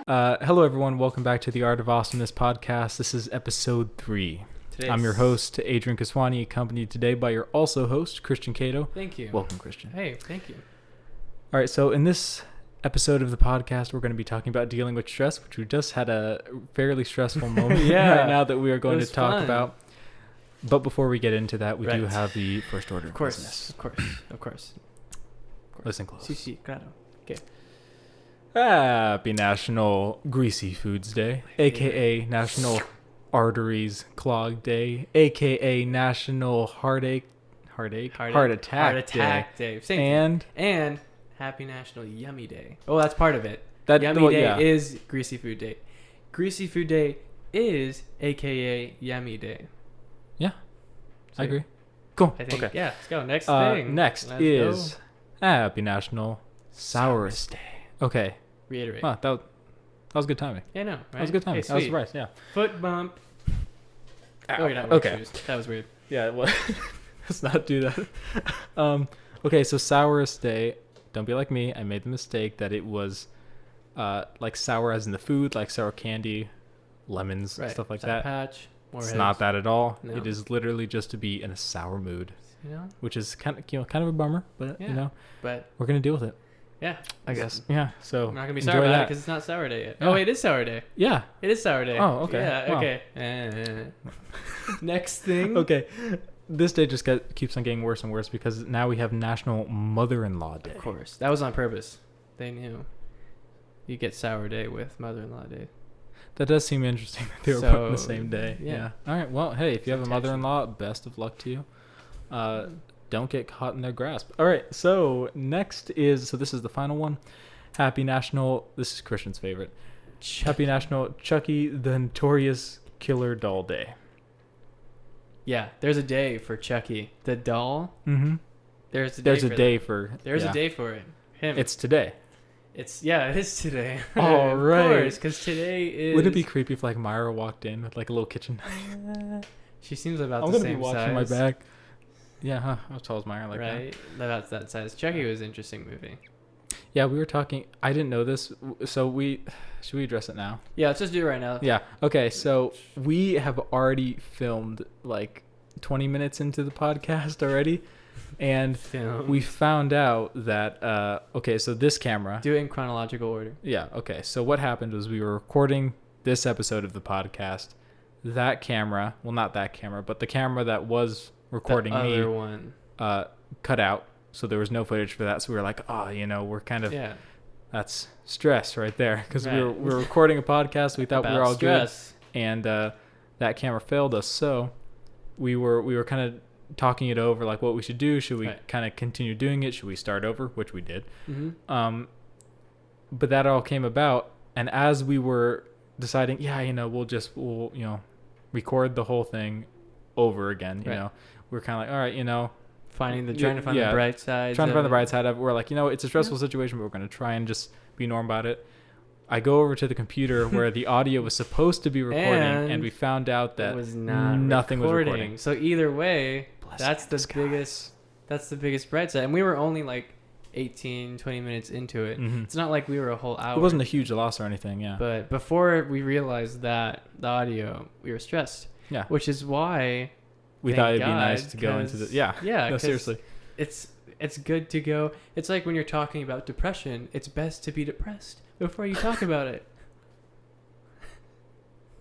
Hello, everyone. Welcome back to the Art of Awesomeness podcast. This is episode 3. I'm your host, Adrian Kiswani, accompanied today by your also host, Christian Caito. Thank you. Welcome, Christian. Hey, thank you. All right, so in this episode of the podcast, we're going to be talking about dealing with stress, which we just had a fairly stressful moment right now that we are going to talk about. But before we get into that, we do have the first order of business. Of course. Listen close. Sí, claro. Okay. Happy National Greasy Foods Day, a.k.a. National Arteries Clogged Day, a.k.a. National Heart Attack Day. Same thing. And Happy National Yummy Day. Oh, that's part of it. Yummy Day is Greasy Food Day. Greasy Food Day is a.k.a. Yummy Day. Yeah, I agree. Cool. I think, okay. Yeah, let's go. Next thing. Next is Happy National Sourest Day. Okay. Reiterate. Wow, that was good timing. Yeah, no, right? That was good timing. Hey, I was surprised, yeah. Foot bump. Ow. Oh, you're not okay. shoes. That was weird. Yeah, well, let's not do that. Okay, so Sourest Day. Don't be like me. I made the mistake that it was like sour as in the food, like sour candy, lemons, stuff like that. Patch. It's not that at all. No. It is literally just to be in a sour mood, which is kind of a bummer, but but we're gonna deal with it. Yeah, I guess. Yeah. So I'm not gonna be sour about it because it's not Sour Day yet. Yeah. Oh, it is Sour Day. Yeah. It is Sour Day. Oh, okay. Yeah. Wow. Okay. Next thing. Okay. This day just keeps on getting worse and worse because now we have National Mother-in-Law Day. Of course, that was on purpose. They knew. You get Sour Day with Mother-in-Law Day. That does seem interesting that they were put on the same day. Yeah. All right. Well, hey, if you have a mother-in-law, best of luck to you. Don't get caught in their grasp. All right. So this is the final one. Happy National. This is Christian's favorite. Happy National Chucky the Notorious Killer Doll Day. Yeah, there's a day for Chucky the doll. Mm-hmm. There's a day for it. Him. It's today. It is today. All right. Of course, because today is. Wouldn't it be creepy if like Myra walked in with like a little kitchen knife? She seems about I'm the gonna same be watching size. my back. Yeah, huh? How tall is Myra? Like right, about that size. Chucky was an interesting movie. Yeah, we were talking. I didn't know this, so should we address it now? Yeah, let's just do it right now. Yeah. Okay. So we have already filmed like 20 minutes into the podcast already. And we found out that, so this camera... Do it in chronological order. Yeah, okay. So what happened was we were recording this episode of the podcast. That camera, well, not that camera, but the camera that was recording the other one. Cut out. So there was no footage for that. So we were like, we're kind of... Yeah. That's stress right there. Because we were recording a podcast. We thought we were all stress. Good. And that camera failed us. So we were kind of... talking it over, like what we should do. Should we kind of continue doing it? Should we start over? Which we did. Mm-hmm. But that all came about, and as we were deciding, we'll record the whole thing over again. You know, we're kind of like, all right, trying to find the bright side. Trying to find the bright side of it. We're like, it's a stressful situation, but we're going to try and just be normal about it. I go over to the computer where the audio was supposed to be recording, and we found out that nothing was recording. So either way, that's the biggest bright side. And we were only like 18, 20 minutes into it. Mm-hmm. It's not like we were a whole hour. It wasn't a huge loss or anything, yeah. But before we realized that the audio, we were stressed. Yeah. Which is why we thought it'd be nice to go into the... Yeah. Yeah. No, seriously. It's good to go. It's like when you're talking about depression, it's best to be depressed before you talk about it.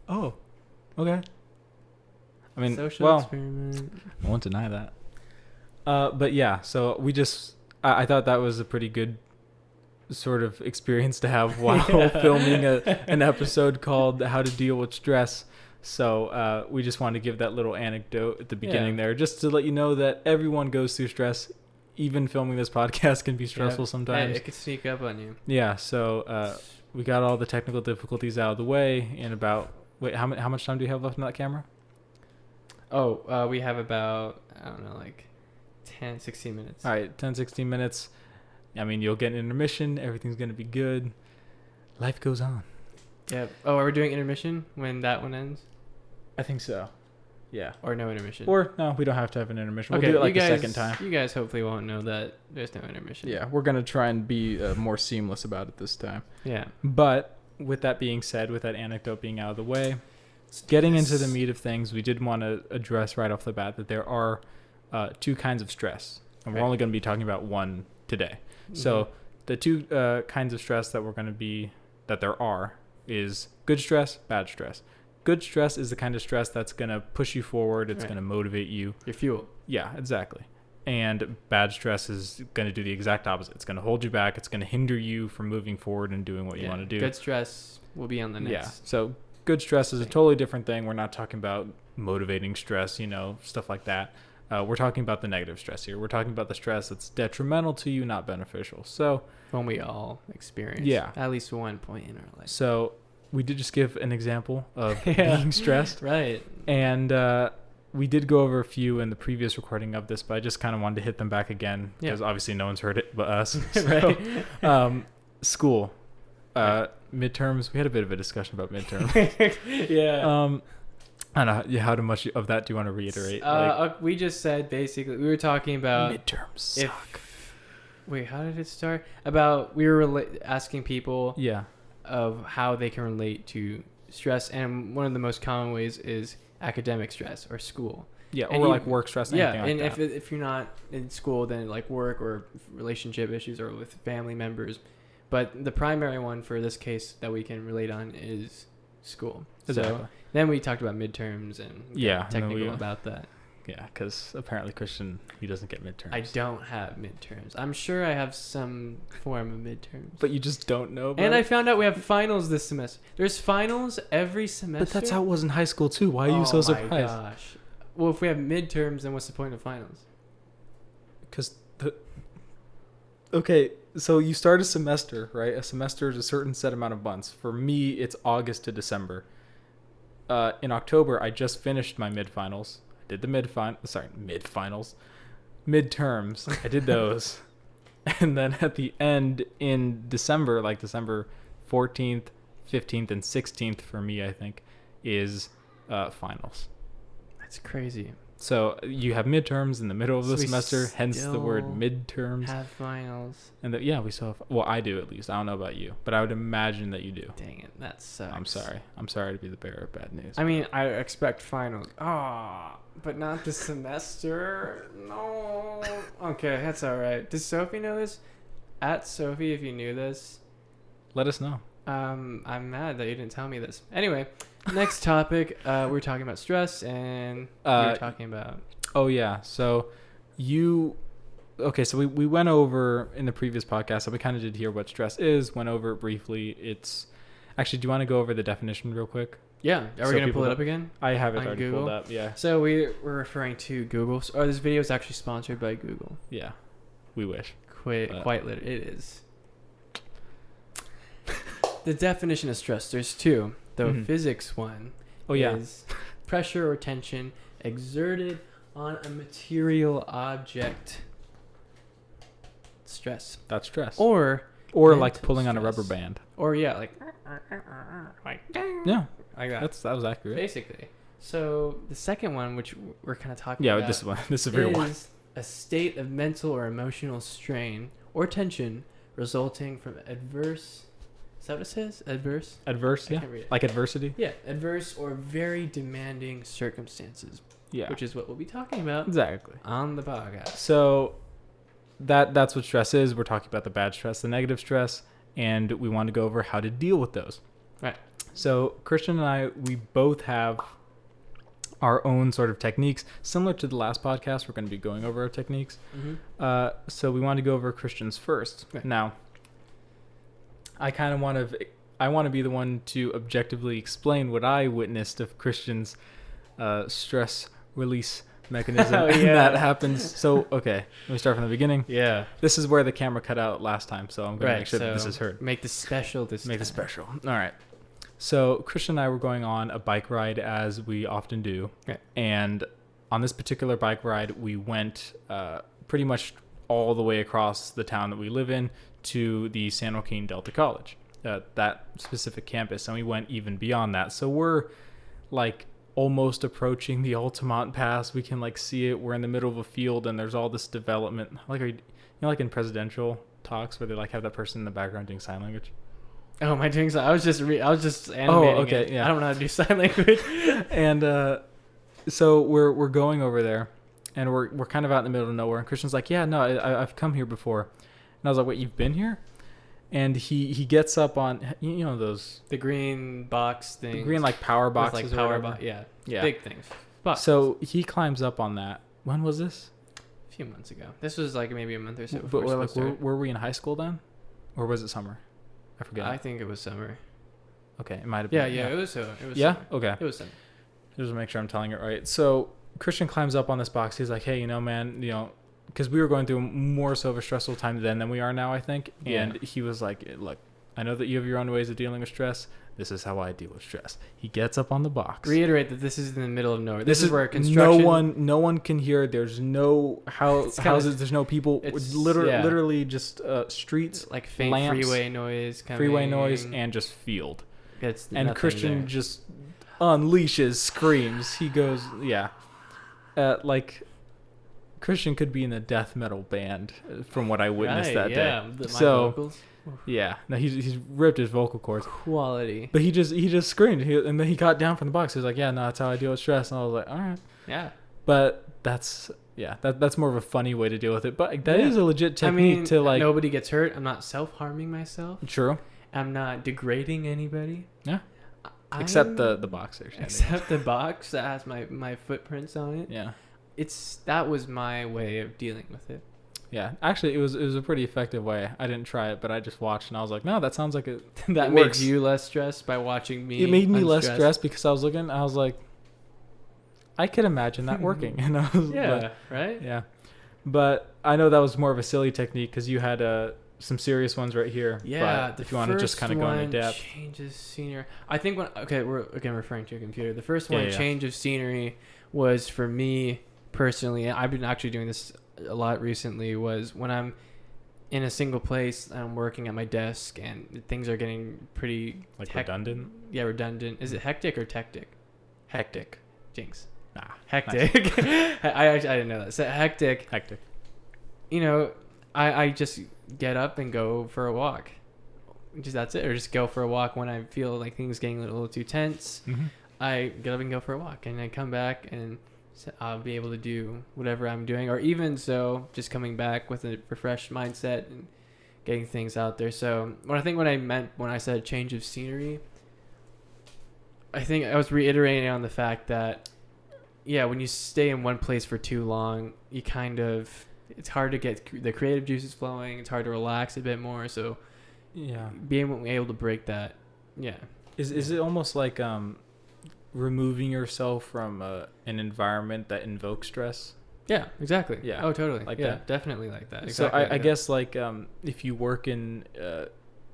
Oh, okay. I mean, social experiment. I won't deny that. But yeah, so I thought that was a pretty good sort of experience to have while filming an episode called How to Deal with Stress. So we just wanted to give that little anecdote at the beginning there, just to let you know that everyone goes through stress. Even filming this podcast can be stressful sometimes. Hey, it could sneak up on you. Yeah, so we got all the technical difficulties out of the way in about... Wait, how much time do you have left on that camera? Oh, we have about, I don't know, like 10, 16 minutes. All right, 10, 16 minutes. I mean, you'll get an intermission. Everything's going to be good. Life goes on. Yeah. Oh, are we doing intermission when that one ends? I think so. Yeah. Or no intermission. Or no, we don't have to have an intermission. We'll do it like a second time. You guys hopefully won't know that there's no intermission. Yeah, we're going to try and be more seamless about it this time. Yeah. But with that being said, with that anecdote being out of the way, getting into the meat of things, we did want to address right off the bat that there are two kinds of stress. And we're only going to be talking about one today. Mm-hmm. So the two kinds of stress that there are is good stress, bad stress. Good stress is the kind of stress that's going to push you forward. It's going to motivate you. Your fuel. Yeah, exactly. And bad stress is going to do the exact opposite. It's going to hold you back. It's going to hinder you from moving forward and doing what you want to do. Good stress will be on the next. Yeah. So good stress is a totally different thing. We're not talking about motivating stress, stuff like that. We're talking about the negative stress here. We're talking about the stress that's detrimental to you, not beneficial. So when we all experience at least one point in our life. So we did just give an example of being stressed. Right. And we did go over a few in the previous recording of this, but I just kind of wanted to hit them back again because obviously no one's heard it but us. So, right. School. Midterms. We had a bit of a discussion about midterms. Yeah. I don't know how much of that do you want to reiterate? We just said basically we were talking about midterms suck. Wait, how did it start? About we were asking people of how they can relate to stress, and one of the most common ways is academic stress or school. Yeah, or like work stress. And if you're not in school, then like work or relationship issues or with family members. But the primary one for this case that we can relate on is school. Exactly. So then we talked about midterms and technical about that. Yeah, because apparently Christian, he doesn't get midterms. I don't have midterms. I'm sure I have some form of midterms. But you just don't know about it? I found out we have finals this semester. There's finals every semester? But that's how it was in high school too. Why are you so surprised? Oh my gosh. Well, if we have midterms, then what's the point of finals? Because Okay, so you start a semester, right? A semester is a certain set amount of months. For me, it's August to December. In October, I just finished my midfinals. I did the midterms. I did those. And then at the end in December, like December 14th, 15th, and 16th for me, I think, is finals. That's crazy. So you have midterms in the middle of the semester, hence the word midterms. Have finals. And we still have, well, I do at least. I don't know about you, but I would imagine that you do. Dang it, that sucks. I'm sorry to be the bearer of bad news. I mean, I expect finals. But not this semester. No. Okay, that's all right. Does Sophie know this? At Sophie, if you knew this, let us know. I'm mad that you didn't tell me this. Anyway, next topic. We're talking about stress, and we're talking about. Oh yeah. So so we went over in the previous podcast. So we kind of did hear what stress is. Went over it briefly. It's actually. Do you want to go over the definition real quick? Yeah. Are we gonna pull it up again? I have it already pulled up. Yeah. So we're referring to Google. This video is actually sponsored by Google. Yeah. We wish. Quite literally, it is. The definition of stress, there's two. The physics one is pressure or tension exerted on a material object. Stress. That's stress. Or like pulling on a rubber band. Or like yeah, like that. That was accurate. Basically. So the second one, which we're kind of talking about, this is a real one. Is a state of mental or emotional strain or tension resulting from adverse. Is that what it says? Adverse, yeah. Like adversity? Yeah, adverse or very demanding circumstances. Yeah. Which is what we'll be talking about. Exactly. On the podcast. So that's what stress is. We're talking about the bad stress, the negative stress, and we want to go over how to deal with those. Right. So Christian and I, we both have our own sort of techniques. Similar to the last podcast, we're going to be going over our techniques. Mm-hmm. So we want to go over Christian's first. Right. Now, I want to be the one to objectively explain what I witnessed of Christian's stress release mechanism that happens. So, okay, let me start from the beginning. Yeah. This is where the camera cut out last time, so I'm going to make sure that this is heard. Make this special All right. So, Christian and I were going on a bike ride, as we often do. Okay. And on this particular bike ride, we went pretty much all the way across the town that we live in to the San Joaquin Delta College, that specific campus, and we went even beyond that. So we're like almost approaching the Altamont Pass. We can like see it. We're in the middle of a field and there's all this development. Like, like in presidential talks where they like have that person in the background doing sign language. Oh, am I doing so? I was just animating. Oh, okay, it. yeah. I don't know how to do sign language. And so we're going over there, and we're kind of out in the middle of nowhere. And Christian's like, yeah, no, I've come here before. And I was like, wait, you've been here? And he gets up on, you know, those... The green box thing. The green, like, power boxes. Like power box, yeah. Big things. Boxes. So he climbs up on that. When was this? A few months ago. This was like maybe a month or so before. But were we in high school then? Or was it summer? I forget. I think it was summer. Okay, it might have been. Yeah, it was summer. Yeah? Summer. Okay. It was summer. Just to make sure I'm telling it right. So Christian climbs up on this box. He's like, hey, you know, man, you know, because we were going through more so of a stressful time then than we are now, I think. And he was like, look, I know that you have your own ways of dealing with stress. This is how I deal with stress. He gets up on the box. Reiterate that this is in the middle of nowhere. This is where construction... No one can hear. There's no houses. There's no people. It's literally just streets, like faint lamps, freeway noise, and just field. And Christian just unleashes screams. He goes, like Christian could be in a death metal band from what I witnessed that day. My vocals. Yeah, no, he's ripped his vocal cords. Quality. But he just screamed, and then he got down from the box. He was like, "Yeah, no, that's how I deal with stress." And I was like, "All right." Yeah. But that's more of a funny way to deal with it. But that is a legit technique to like. Nobody gets hurt. I'm not self-harming myself. True. I'm not degrading anybody. Yeah. Except the box there. Except the box that has my footprints on it. Yeah. That was my way of dealing with it. Yeah, actually, it was a pretty effective way. I didn't try it, but I just watched, and I was like, no, that sounds like it. That makes you less stressed by watching me. It made me less stressed because I was looking. I was like, I could imagine that working. And I was right. Yeah, but I know that was more of a silly technique because you had some serious ones right here. Yeah, but if you want to just kind of go into depth. Change of scenery. I think we're again referring to a computer. The first one, change of scenery, was for me personally. I've been actually doing this a lot recently, was when I'm in a single place and I'm working at my desk and things are getting pretty redundant. Yeah, redundant. Is it hectic or tactic? Hectic. Jinx. Nah. Hectic. Nice. I didn't know that. So hectic. You know, I just get up and go for a walk. That's it. Or just go for a walk when I feel like things getting a little too tense. Mm-hmm. I get up and go for a walk, and I come back and I'll be able to do whatever I'm doing, or even so, just coming back with a refreshed mindset and getting things out there. So what I meant when I said change of scenery, I think I was reiterating on the fact that, when you stay in one place for too long, it's hard to get the creative juices flowing. It's hard to relax a bit more. So being able to break that, is it almost like removing yourself from an environment that invokes stress? Yeah, exactly. Yeah. Oh, totally. Like that. Definitely like that. Exactly. So I guess like if you work in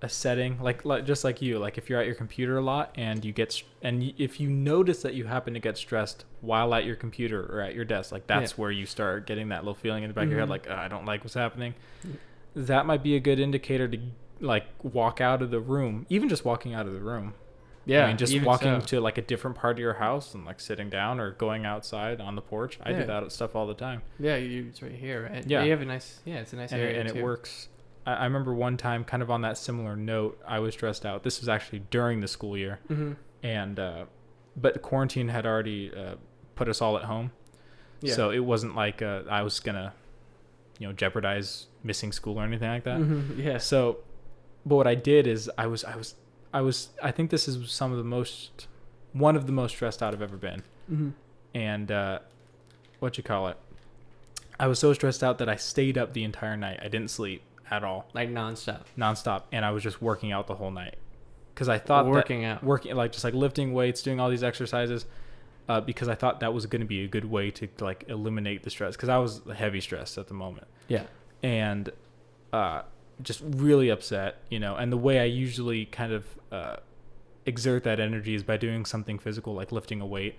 a setting like just like you, like if you're at your computer a lot and if you notice that you happen to get stressed while at your computer or at your desk, like that's where you start getting that little feeling in the back of your head, like I don't like what's happening. That might be a good indicator to like walk out of the room, even just walking out of the room. Yeah, I mean, just walking to like a different part of your house and like sitting down or going outside on the porch. I do that stuff all the time. Yeah, it's right here, right? Yeah, you have it's a nice area and it works. I remember one time, kind of on that similar note, I was stressed out. This was actually during the school year, and but quarantine had already put us all at home, so it wasn't like I was gonna, jeopardize missing school or anything like that. Yeah. So, but what I did is I think this is one of the most stressed out I've ever been. And I was so stressed out that I stayed up the entire night. I didn't sleep at all. Like nonstop. And I was just working out the whole night. Because I thought working like just like lifting weights, doing all these exercises, because I thought that was going to be a good way to like eliminate the stress. Because I was heavy stressed at the moment. Yeah. And just really upset, and the way I usually kind of exert that energy is by doing something physical, like lifting a weight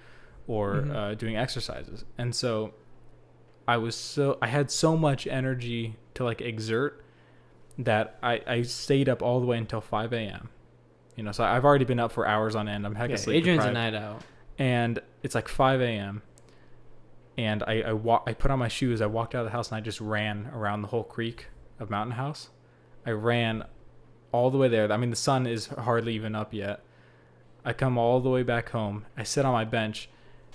or doing exercises. And so I had so much energy to like exert that I stayed up all the way until 5 a.m. So I've already been up for hours on end. I'm heck asleep. Adrian's a night owl. And it's like 5 a.m. And I put on my shoes. I walked out of the house and I just ran around the whole creek of Mountain House. I ran all the way there. I mean, the sun is hardly even up yet. I come all the way back home. I sit on my bench,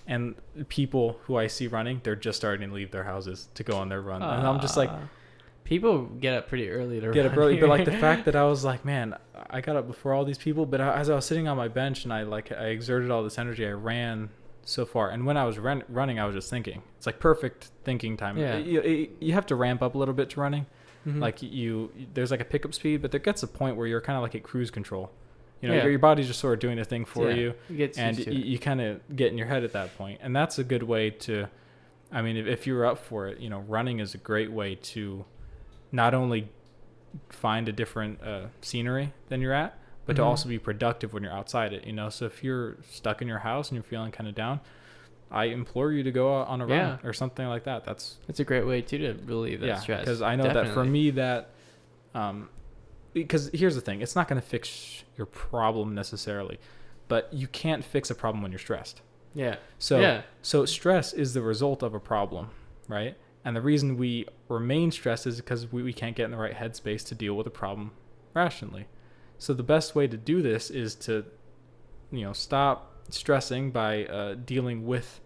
and people who I see running, they're just starting to leave their houses to go on their run. And I'm just like, people get up pretty early to get run up early. here. But like the fact that I was like, man, I got up before all these people. But as I was sitting on my bench and I exerted all this energy, I ran so far. And when I was running, I was just thinking. It's like perfect thinking time. Yeah. You have to ramp up a little bit to running. Mm-hmm. Like there's like a pickup speed, but there gets a point where you're kind of like at cruise control. You know, Yeah. your body's just sort of doing the thing for you, and you kind of get in your head at that point. And that's a good way to, I mean, if you're up for it, you know, running is a great way to not only find a different scenery than you're at, but to also be productive when you're outside it, you know. So if you're stuck in your house and you're feeling kind of down, I implore you to go on a run or something like that. That's a great way too to relieve that stress. Because I know that for me that, because here's the thing, it's not going to fix your problem necessarily, but you can't fix a problem when you're stressed. Yeah. So stress is the result of a problem, right? And the reason we remain stressed is because we can't get in the right headspace to deal with a problem rationally. So the best way to do this is to, you know, stop stressing by dealing with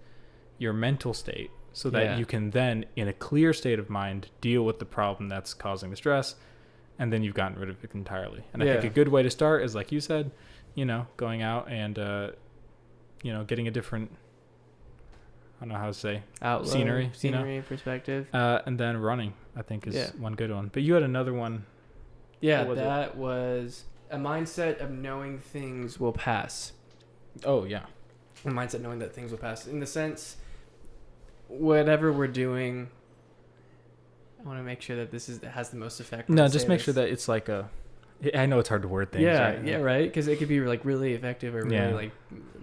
your mental state so that you can then, in a clear state of mind, deal with the problem that's causing the stress, and then you've gotten rid of it entirely. And I think a good way to start is, like you said, you know, going out and, you know, getting a different, I don't know how to say, outlook, scenery, you know? perspective. And then running, I think, is one good one. But you had another one. Yeah, that was a mindset of knowing things will pass. Oh, yeah. A mindset knowing that things will pass. In the sense, whatever we're doing, I want to make sure that has the most effect. No, just make sure that it's like I know it's hard to word things. Right? Because it could be like really effective or really like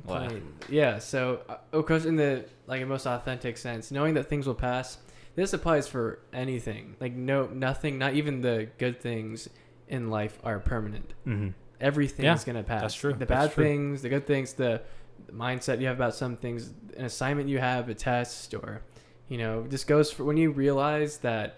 plain. Yeah, so of course, in the like most authentic sense, knowing that things will pass, this applies for anything. Like nothing, not even the good things in life are permanent. Mm-hmm. Everything's gonna pass. That's true. The bad things, the good things, the mindset you have about some things, an assignment you have, a test, or, you know, just goes for when you realize that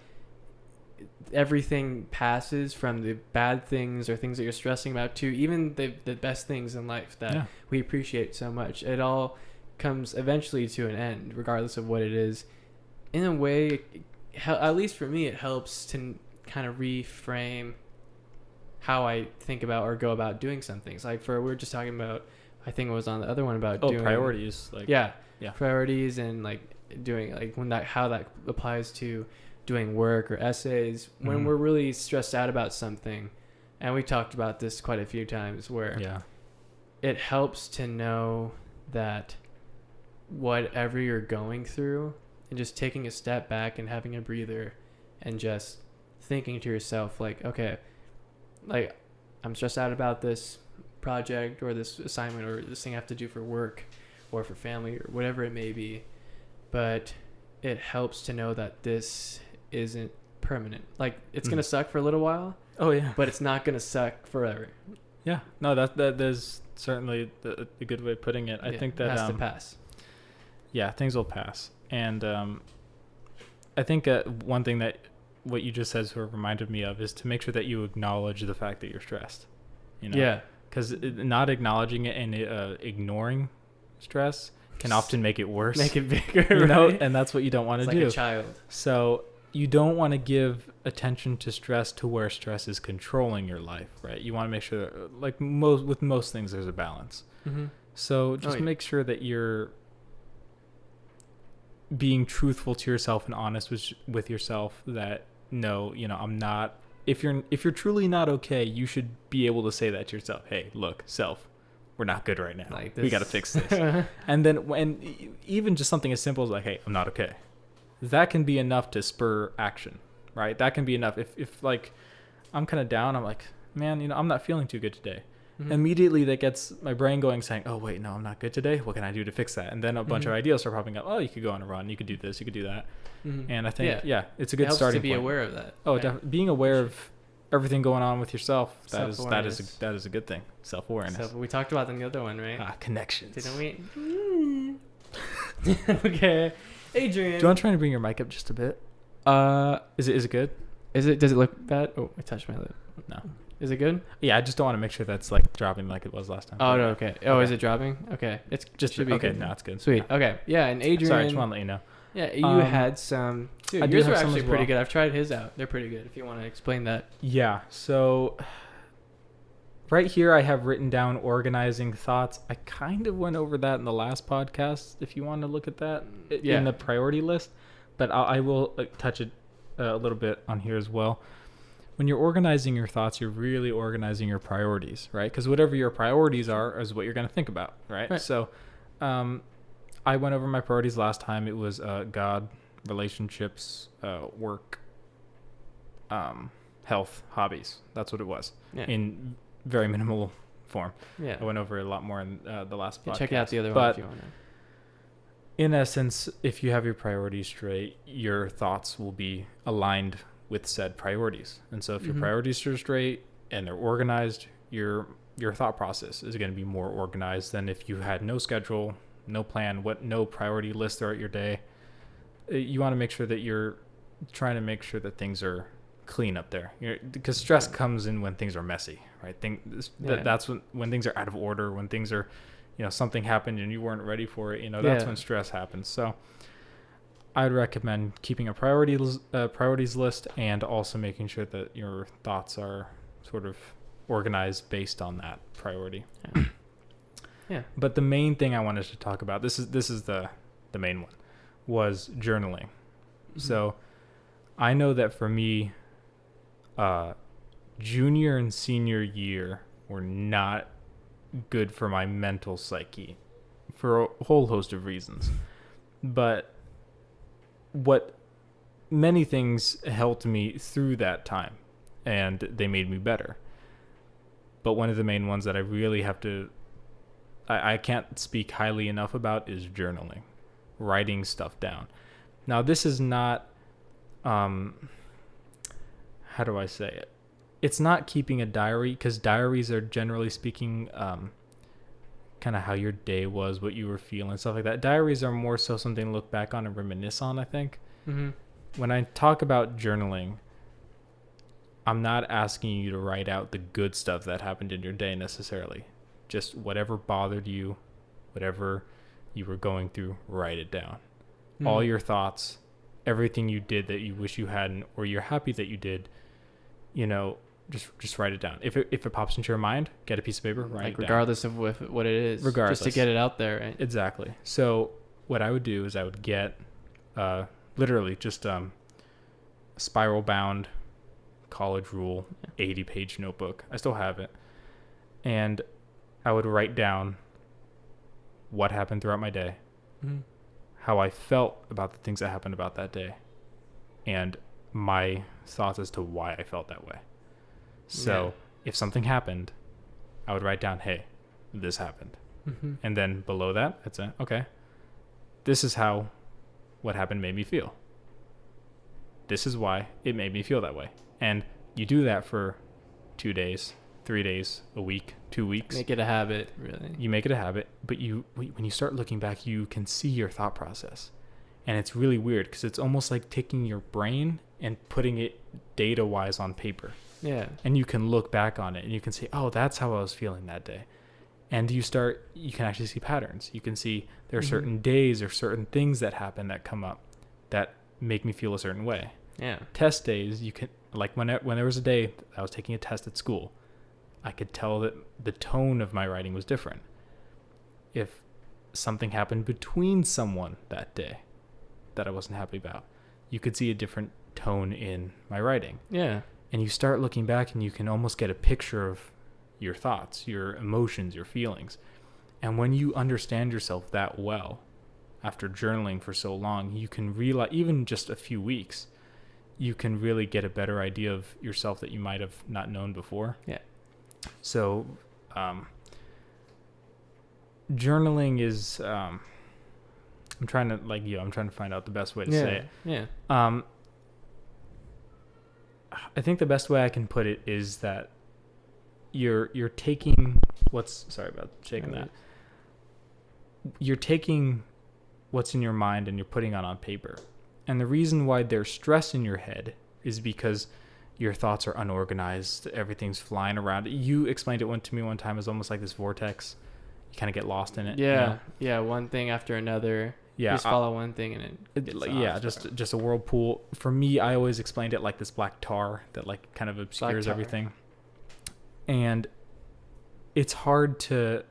everything passes, from the bad things or things that you're stressing about to even the best things in life that we appreciate so much. It all comes eventually to an end, regardless of what it is. In a way, at least for me, it helps to kind of reframe how I think about or go about doing some things. Like we were just talking about, I think it was on the other one about doing priorities. Like priorities, and like doing like how that applies to doing work or essays when we're really stressed out about something. And we talked about this quite a few times, where it helps to know that whatever you're going through, and just taking a step back and having a breather and just thinking to yourself, like, okay, like, I'm stressed out about this project or this assignment or this thing I have to do for work or for family or whatever it may be, but it helps to know that this isn't permanent. Like, it's gonna suck for a little while. Oh yeah. But it's not gonna suck forever. Yeah. No, that is certainly a good way of putting it. I think that it has to pass. Yeah, things will pass. And I think one thing that what you just said sort of reminded me of is to make sure that you acknowledge the fact that you're stressed. You know? Yeah. Because not acknowledging it and ignoring stress can often make it worse. Make it bigger, you know? Right? And that's what you don't want to do. Like a child. So you don't want to give attention to stress to where stress is controlling your life, right? You want to make sure that, like with most things, there's a balance. Mm-hmm. So just make sure that you're being truthful to yourself and honest with yourself, that no, you know, I'm not. If you're truly not okay, you should be able to say that to yourself. Hey, look, self, we're not good right now. Like we got to fix this. And then even just something as simple as like, hey, I'm not okay. That can be enough to spur action, right? That can be enough. If like I'm kind of down, I'm like, man, you know, I'm not feeling too good today. Mm-hmm. Immediately that gets my brain going, saying, oh wait, no, I'm not good today. What can I do to fix that? And then a bunch of ideas start popping up. Oh, you could go on a run. You could do this. You could do that. Mm-hmm. And I think, it's a good starting point. To be aware of that. Oh, being aware of everything going on with yourself, that is a good thing. Self-awareness. We talked about that in the other one, right? Connections. Didn't we? Okay. Adrian. Do you want to try to bring your mic up just a bit? Is it good? Does it look bad? Oh, I touched my lip. No. Is it good? Yeah, I just don't want to make sure that's like dropping like it was last time. Oh, no, okay. Oh, okay. Is it dropping? Okay. It's just should be okay. good. No, it's good. Sweet. No. Okay. Yeah, and Adrian. Sorry, I just want to let you know. Yeah, you had some. Dude, I do yours have are some actually as pretty well. good. I've tried his out. They're pretty good. If you want to explain that. Yeah. So right here, I have written down organizing thoughts. I kind of went over that in the last podcast. If you want to look at that in the priority list, but I will touch it a little bit on here as well. When you're organizing your thoughts, you're really organizing your priorities, right? Because whatever your priorities are is what you're going to think about, right? So I went over my priorities last time. It was God, relationships, work, health, hobbies. That's what it was in very minimal form. Yeah, I went over a lot more in the last podcast. Check out the other one if you want to. In essence, if you have your priorities straight, your thoughts will be aligned with said priorities. And so if your priorities are straight and they're organized, your thought process is going to be more organized than if you had no schedule, no plan, no priority list throughout your day. You want to make sure that you're trying to make sure that things are clean up there. Because stress comes in when things are messy, right? That's when things are out of order, when things are, something happened and you weren't ready for it, that's when stress happens. So I'd recommend keeping a priorities list and also making sure that your thoughts are sort of organized based on that priority. Yeah. But the main thing I wanted to talk about, this is the main one, was journaling. So I know that for me, junior and senior year were not good for my mental psyche for a whole host of reasons. But many things helped me through that time and they made me better. But one of the main ones that I really have to, I can't speak highly enough about is journaling, writing stuff down. Now, this is not, how do I say it? It's not keeping a diary, because diaries are generally speaking kind of how your day was, what you were feeling, stuff like that. Diaries are more so something to look back on and reminisce on, I think. When I talk about journaling, I'm not asking you to write out the good stuff that happened in your day necessarily. Just whatever bothered you, whatever you were going through, write it down. All your thoughts, everything you did that you wish you hadn't, or you're happy that you did, just write it down. If it pops into your mind, get a piece of paper, write it down. Regardless of what it is. Regardless. Just to get it out there, right? Exactly. So what I would do is I would get literally just spiral bound college rule 80-page notebook. I still have it. And I would write down what happened throughout my day, how I felt about the things that happened about that day, and my thoughts as to why I felt that way. So if something happened, I would write down, hey, this happened. And then below that, I'd say, okay, this is how what happened made me feel. This is why it made me feel that way. And you do that for 2 days, 3 days, a week, 2 weeks. Make it a habit, really. You make it a habit, but when you start looking back, you can see your thought process. And it's really weird because it's almost like taking your brain and putting it data-wise on paper. Yeah. And you can look back on it and you can say, oh, that's how I was feeling that day. And you can actually see patterns. You can see there are certain days or certain things that happen that come up that make me feel a certain way. Yeah. Test days, you can, like when there was a day I was taking a test at school, I could tell that the tone of my writing was different. If something happened between someone that day that I wasn't happy about, you could see a different tone in my writing. Yeah. And you start looking back and you can almost get a picture of your thoughts, your emotions, your feelings. And when you understand yourself that well, after journaling for so long, you can realize, even just a few weeks, you can really get a better idea of yourself that you might have not known before. Yeah. So, journaling is, I'm trying to find out the best way to say it. Yeah. I think the best way I can put it is that you're taking sorry about shaking that. You're taking what's in your mind and you're putting it on paper. And the reason why there's stress in your head is because your thoughts are unorganized. Everything's flying around. You explained it to me one time as almost like this vortex. You kind of get lost in it. Yeah. You know? Yeah. One thing after another. Yeah. You just follow one thing and just a whirlpool. For me, I always explained it like this black tar that like kind of obscures everything. And it's hard to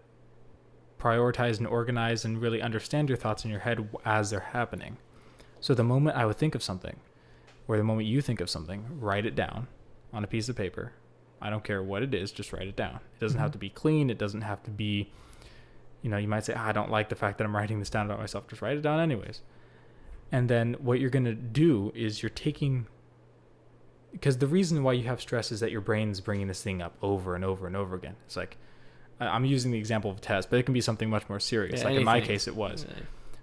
prioritize and organize and really understand your thoughts in your head as they're happening. So the moment I would think of something, or the moment you think of something, write it down on a piece of paper. I don't care what it is, just write it down. It doesn't have to be clean. It doesn't have to be, you might say, I don't like the fact that I'm writing this down about myself. Just write it down anyways. And then what you're going to do is you're taking, because the reason why you have stress is that your brain's bringing this thing up over and over and over again. It's like, I'm using the example of a test, but it can be something much more serious. In my case, it was. Yeah.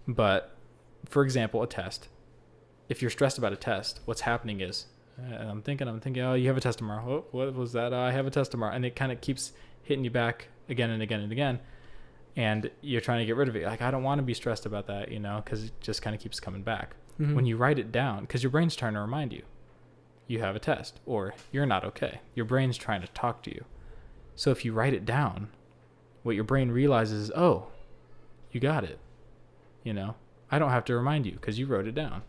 But for example, a test. If you're stressed about a test, what's happening is, I'm thinking, oh, you have a test tomorrow. Oh, what was that? I have a test tomorrow. And it kind of keeps hitting you back again and again and again. And you're trying to get rid of it. Like, I don't want to be stressed about that, because it just kind of keeps coming back. Mm-hmm. When you write it down, because your brain's trying to remind you, you have a test or you're not okay. Your brain's trying to talk to you. So if you write it down, what your brain realizes is, oh, you got it. I don't have to remind you because you wrote it down.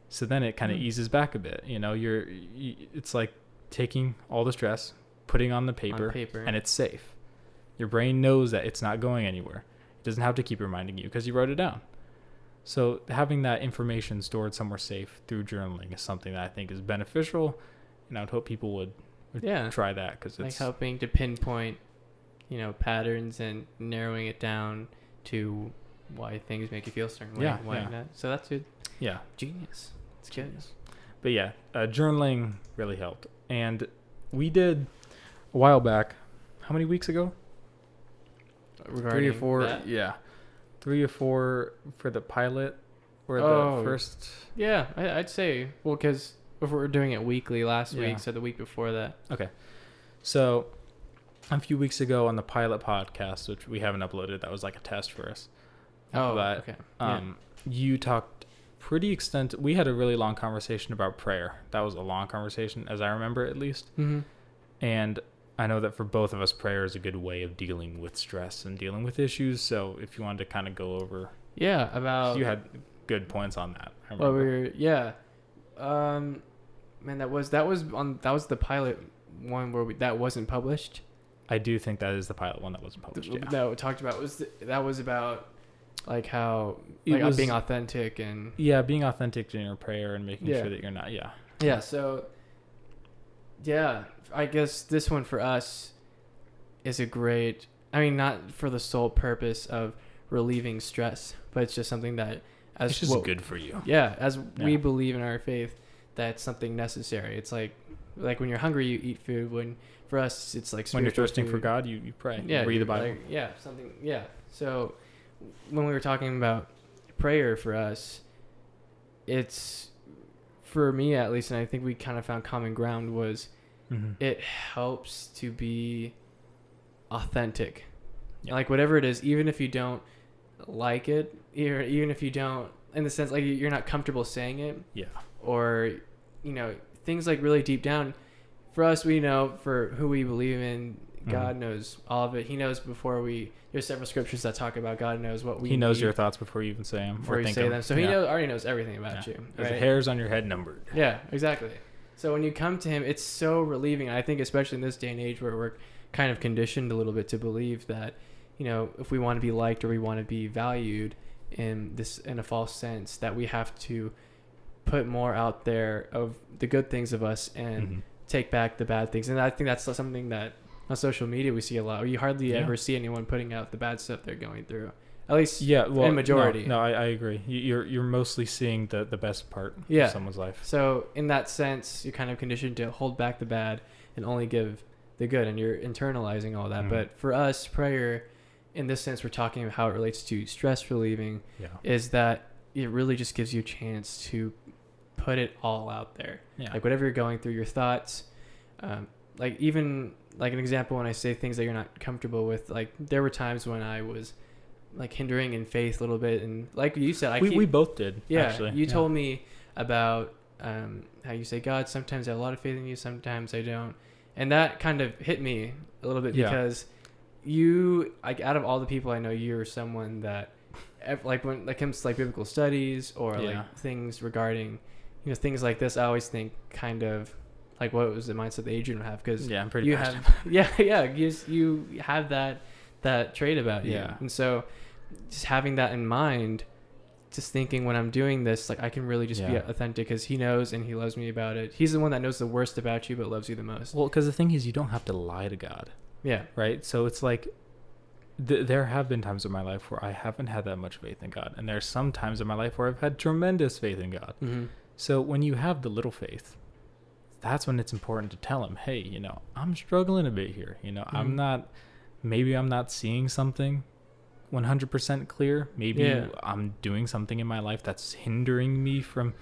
So then it kind of eases back a bit. It's like taking all the stress, putting on the paper, and it's safe. Your brain knows that it's not going anywhere. It doesn't have to keep reminding you because you wrote it down. So having that information stored somewhere safe through journaling is something that I think is beneficial, and I would hope people would try that, because it's like helping to pinpoint, patterns and narrowing it down to why things make you feel a certain way. Not. So that's good. Yeah. Genius. It's good. But yeah, journaling really helped. And we did a while back, how many weeks ago? Regarding 3 or 4. That? Yeah. 3 or 4 for the pilot or the first. Yeah, I'd say. Well, because if we're doing it weekly last week, so the week before that. Okay. So a few weeks ago on the pilot podcast, which we haven't uploaded, that was like a test for us. Okay. You talked pretty extensive. We had a really long conversation about prayer. That was a long conversation, as I remember, at least. Mm-hmm. And I know that for both of us, prayer is a good way of dealing with stress and dealing with issues. So if you wanted to kind of go over, about you had good points on that. I remember. Man, that was the pilot one where that wasn't published. I do think that is the pilot one that wasn't published. That we talked about that was about like how being authentic and being authentic in your prayer and making sure that you're not so I guess this one for us is a great, not for the sole purpose of relieving stress, but it's just something that it's just good for you. We believe in our faith that it's something necessary. It's like when you're hungry you eat food. When for us it's like when you're thirsting for God you pray. You read the Bible. So when we were talking about prayer for us, it's, for me at least, and I think we kind of found common ground, was it helps to be authentic. Like whatever it is, even if you don't like it, or even if you don't, in the sense like you're not comfortable saying it, or things like really deep down. For us, we know for who we believe in, God knows all of it. He knows before there's several scriptures that talk about God knows what we He knows need your thoughts before you even say them. Before you say them. So He already knows everything about you. Right? The hairs on your head numbered. Yeah, exactly. So when you come to Him, it's so relieving. I think especially in this day and age where we're kind of conditioned a little bit to believe that, if we want to be liked or we want to be valued in a false sense, that we have to put more out there of the good things of us and take back the bad things. And I think that's something that on social media we see a lot. You hardly ever see anyone putting out the bad stuff they're going through. At least in majority. No, I agree. You're mostly seeing the best part of someone's life. So in that sense, you're kind of conditioned to hold back the bad and only give the good, and you're internalizing all that. But for us, prayer, in this sense, we're talking about how it relates to stress relieving, is that it really just gives you a chance to put it all out there. Like whatever you're going through, your thoughts, like even like an example, when I say things that you're not comfortable with, like there were times when I was like hindering in faith a little bit. And like you said, we both did. Yeah, actually. You told me about how you say, God, sometimes I have a lot of faith in you, sometimes I don't, and that kind of hit me a little bit because you, like, out of all the people I know, you're someone that, like, when it comes to like biblical studies or like things regarding, things like this, I always think kind of like what was the mindset that Adrian would have, because I'm pretty passionate. You have that trait about you, and so just having that in mind, just thinking when I'm doing this, like, I can really just be authentic, because he knows and he loves me about it. He's the one that knows the worst about you but loves you the most. Well, because the thing is, you don't have to lie to God. Yeah. Right. So it's like there have been times in my life where I haven't had that much faith in God, and there's some times in my life where I've had tremendous faith in God. Mm-hmm. So when you have the little faith, that's when it's important to tell him, hey, I'm struggling a bit here. Mm-hmm. Maybe I'm not seeing something 100% clear. Maybe I'm doing something in my life that's hindering me from,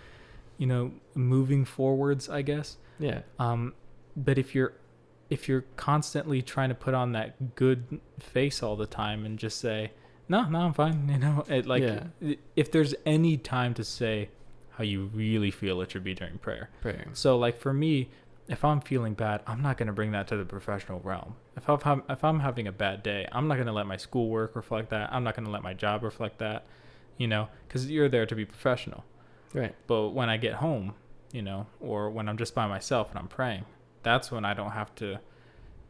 moving forwards, I guess. Yeah. But if you're constantly trying to put on that good face all the time and just say, no, I'm fine. If there's any time to say how you really feel, it should be during prayer. So like for me, if I'm feeling bad, I'm not going to bring that to the professional realm. If I'm having a bad day, I'm not going to let my schoolwork reflect that. I'm not going to let my job reflect that, because you're there to be professional. Right. But when I get home, or when I'm just by myself and I'm praying, that's when I don't have to,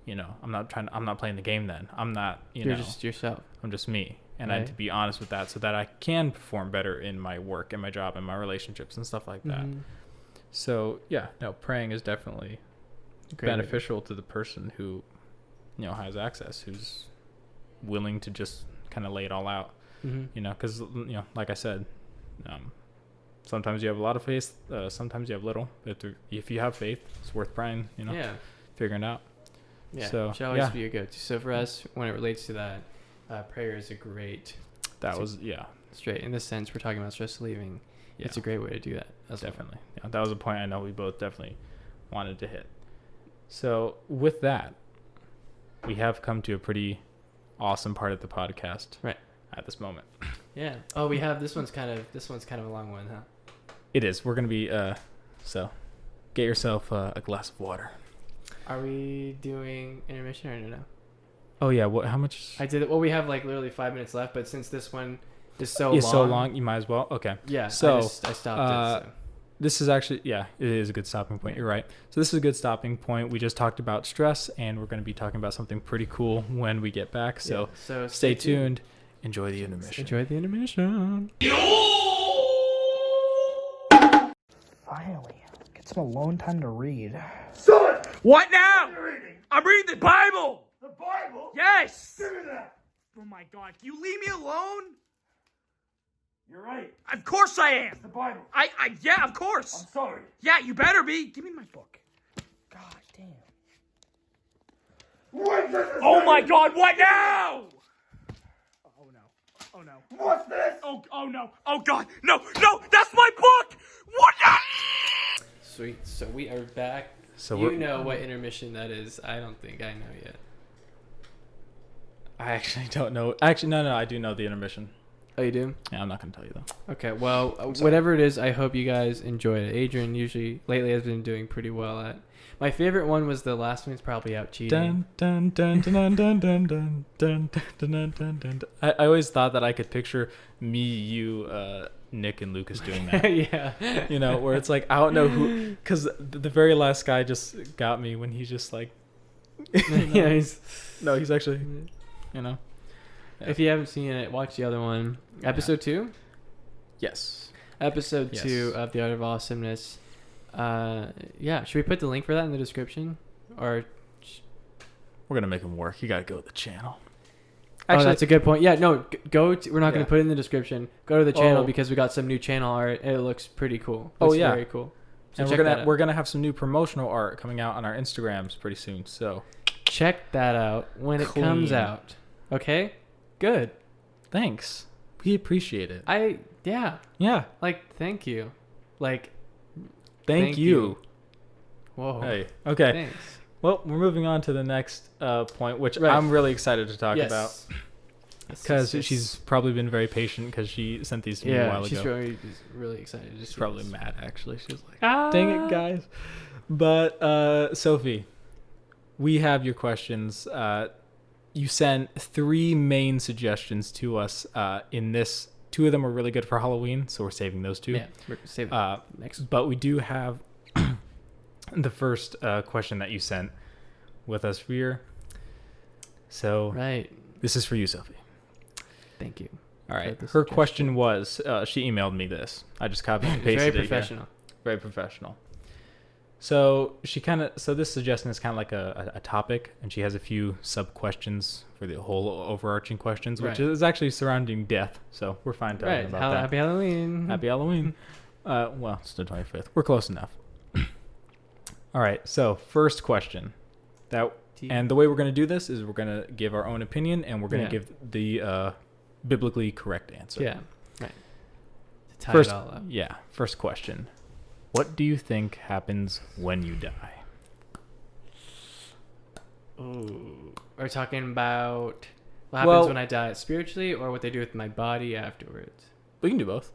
I'm not playing the game then. I'm not, You're just yourself. I'm just me. And right. I had to be honest with that so that I can perform better in my work and my job and my relationships and stuff like that. Mm-hmm. So praying is definitely beneficial to the person who, has access, who's willing to just kind of lay it all out, because, like I said, sometimes you have a lot of faith, sometimes you have little. If you have faith, it's worth praying, figuring it out. Yeah, so, should always be a go-to. So for us, when it relates to that, prayer is a great. Straight in the sense we're talking about stress relieving. Yeah. It's a great way to do that. Definitely. Well. Yeah, that was a point I know we both definitely wanted to hit. So with that, we have come to a pretty awesome part of the podcast. Right. At this moment. Yeah. Oh, we have this one's kind of a long one, huh? It is. We're gonna be so get yourself a glass of water. Are we doing intermission or no? Oh yeah. How much? I did it. Well, we have like literally 5 minutes left, but since this one is so long, you might as well. Okay. Yeah. So I stopped it. So. This is actually, it is a good stopping point. You're right. So this is a good stopping point. We just talked about stress, and we're going to be talking about something pretty cool when we get back. So stay tuned. Enjoy the intermission. Finally, get some alone time to read. Son! What now? What are you reading? I'm reading the Bible. The Bible? Yes. Give me that. Oh my God! Can you leave me alone? You're right. Of course I am. It's the Bible. Yeah, of course. I'm sorry. Yeah, you better be. Give me my book. God damn. What does this Oh say? my God! What now? Oh no! Oh no! What's this? Oh no! Oh God! No! That's my book. What? Sweet. So we are back. So you know what intermission that is? I don't think I know yet. I actually don't know. Actually, no. I do know the intermission. Oh, you do? Yeah, I'm not going to tell you though. Okay, well, whatever it is, I hope you guys enjoy it. Adrian lately has been doing pretty well at. My favorite one was the last one. He's probably out cheating. Dun, dun, dun, dun, dun, dun, dun, dun, dun, dun, dun, dun. I always thought that I could picture me, you, Nick, and Lucas doing that. Yeah. Where it's like, I don't know who, because the very last guy just got me when he's just like, yeah, he's actually, Yeah. If you haven't seen it, watch the other one. Episode 2? Yes. Episode 2 of The Art of Awesomeness. Should we put the link for that in the description? Or we're going to make him work. You got to go to the channel. Actually, that's a good point. Yeah, no, we're not going to put it in the description. Go to the channel because we got some new channel art. It looks pretty cool. Very cool. So and we're gonna have some new promotional art coming out on our Instagrams pretty soon. So check that out when it comes out. Okay? Good. Thanks. We appreciate it. Yeah. Like, thank you. Like, thank you. Whoa. Hey. Okay. Thanks. Well, we're moving on to the next point, which I'm really excited to talk about. Because she's probably been very patient because she sent these to me a while ago. She's really excited. She's probably mad, actually. She's like, dang it, guys. But, Sophie, we have your questions. You sent 3 main suggestions to us in this. 2 of them are really good for Halloween, so we're saving those 2. Yeah, we're saving next. But we do have the first question that you sent with us here. So this is for you, Sophie. Thank you. All right. Her question was, she emailed me this. I just copied and pasted it. Very professional. Very professional. So this suggestion is kind of like a topic, and she has a few sub questions for the whole overarching questions, which is actually surrounding death. So we're fine talking about that. Happy Halloween. Happy Halloween. Well, it's the 25th. We're close enough. All right. So first question. And the way we're going to do this is we're going to give our own opinion, and we're going to give the biblically correct answer. Yeah. Right. To tie it all up. Yeah. First question. What do you think happens when you die? Ooh. We're talking about what happens when I die spiritually, or what they do with my body afterwards. We can do both.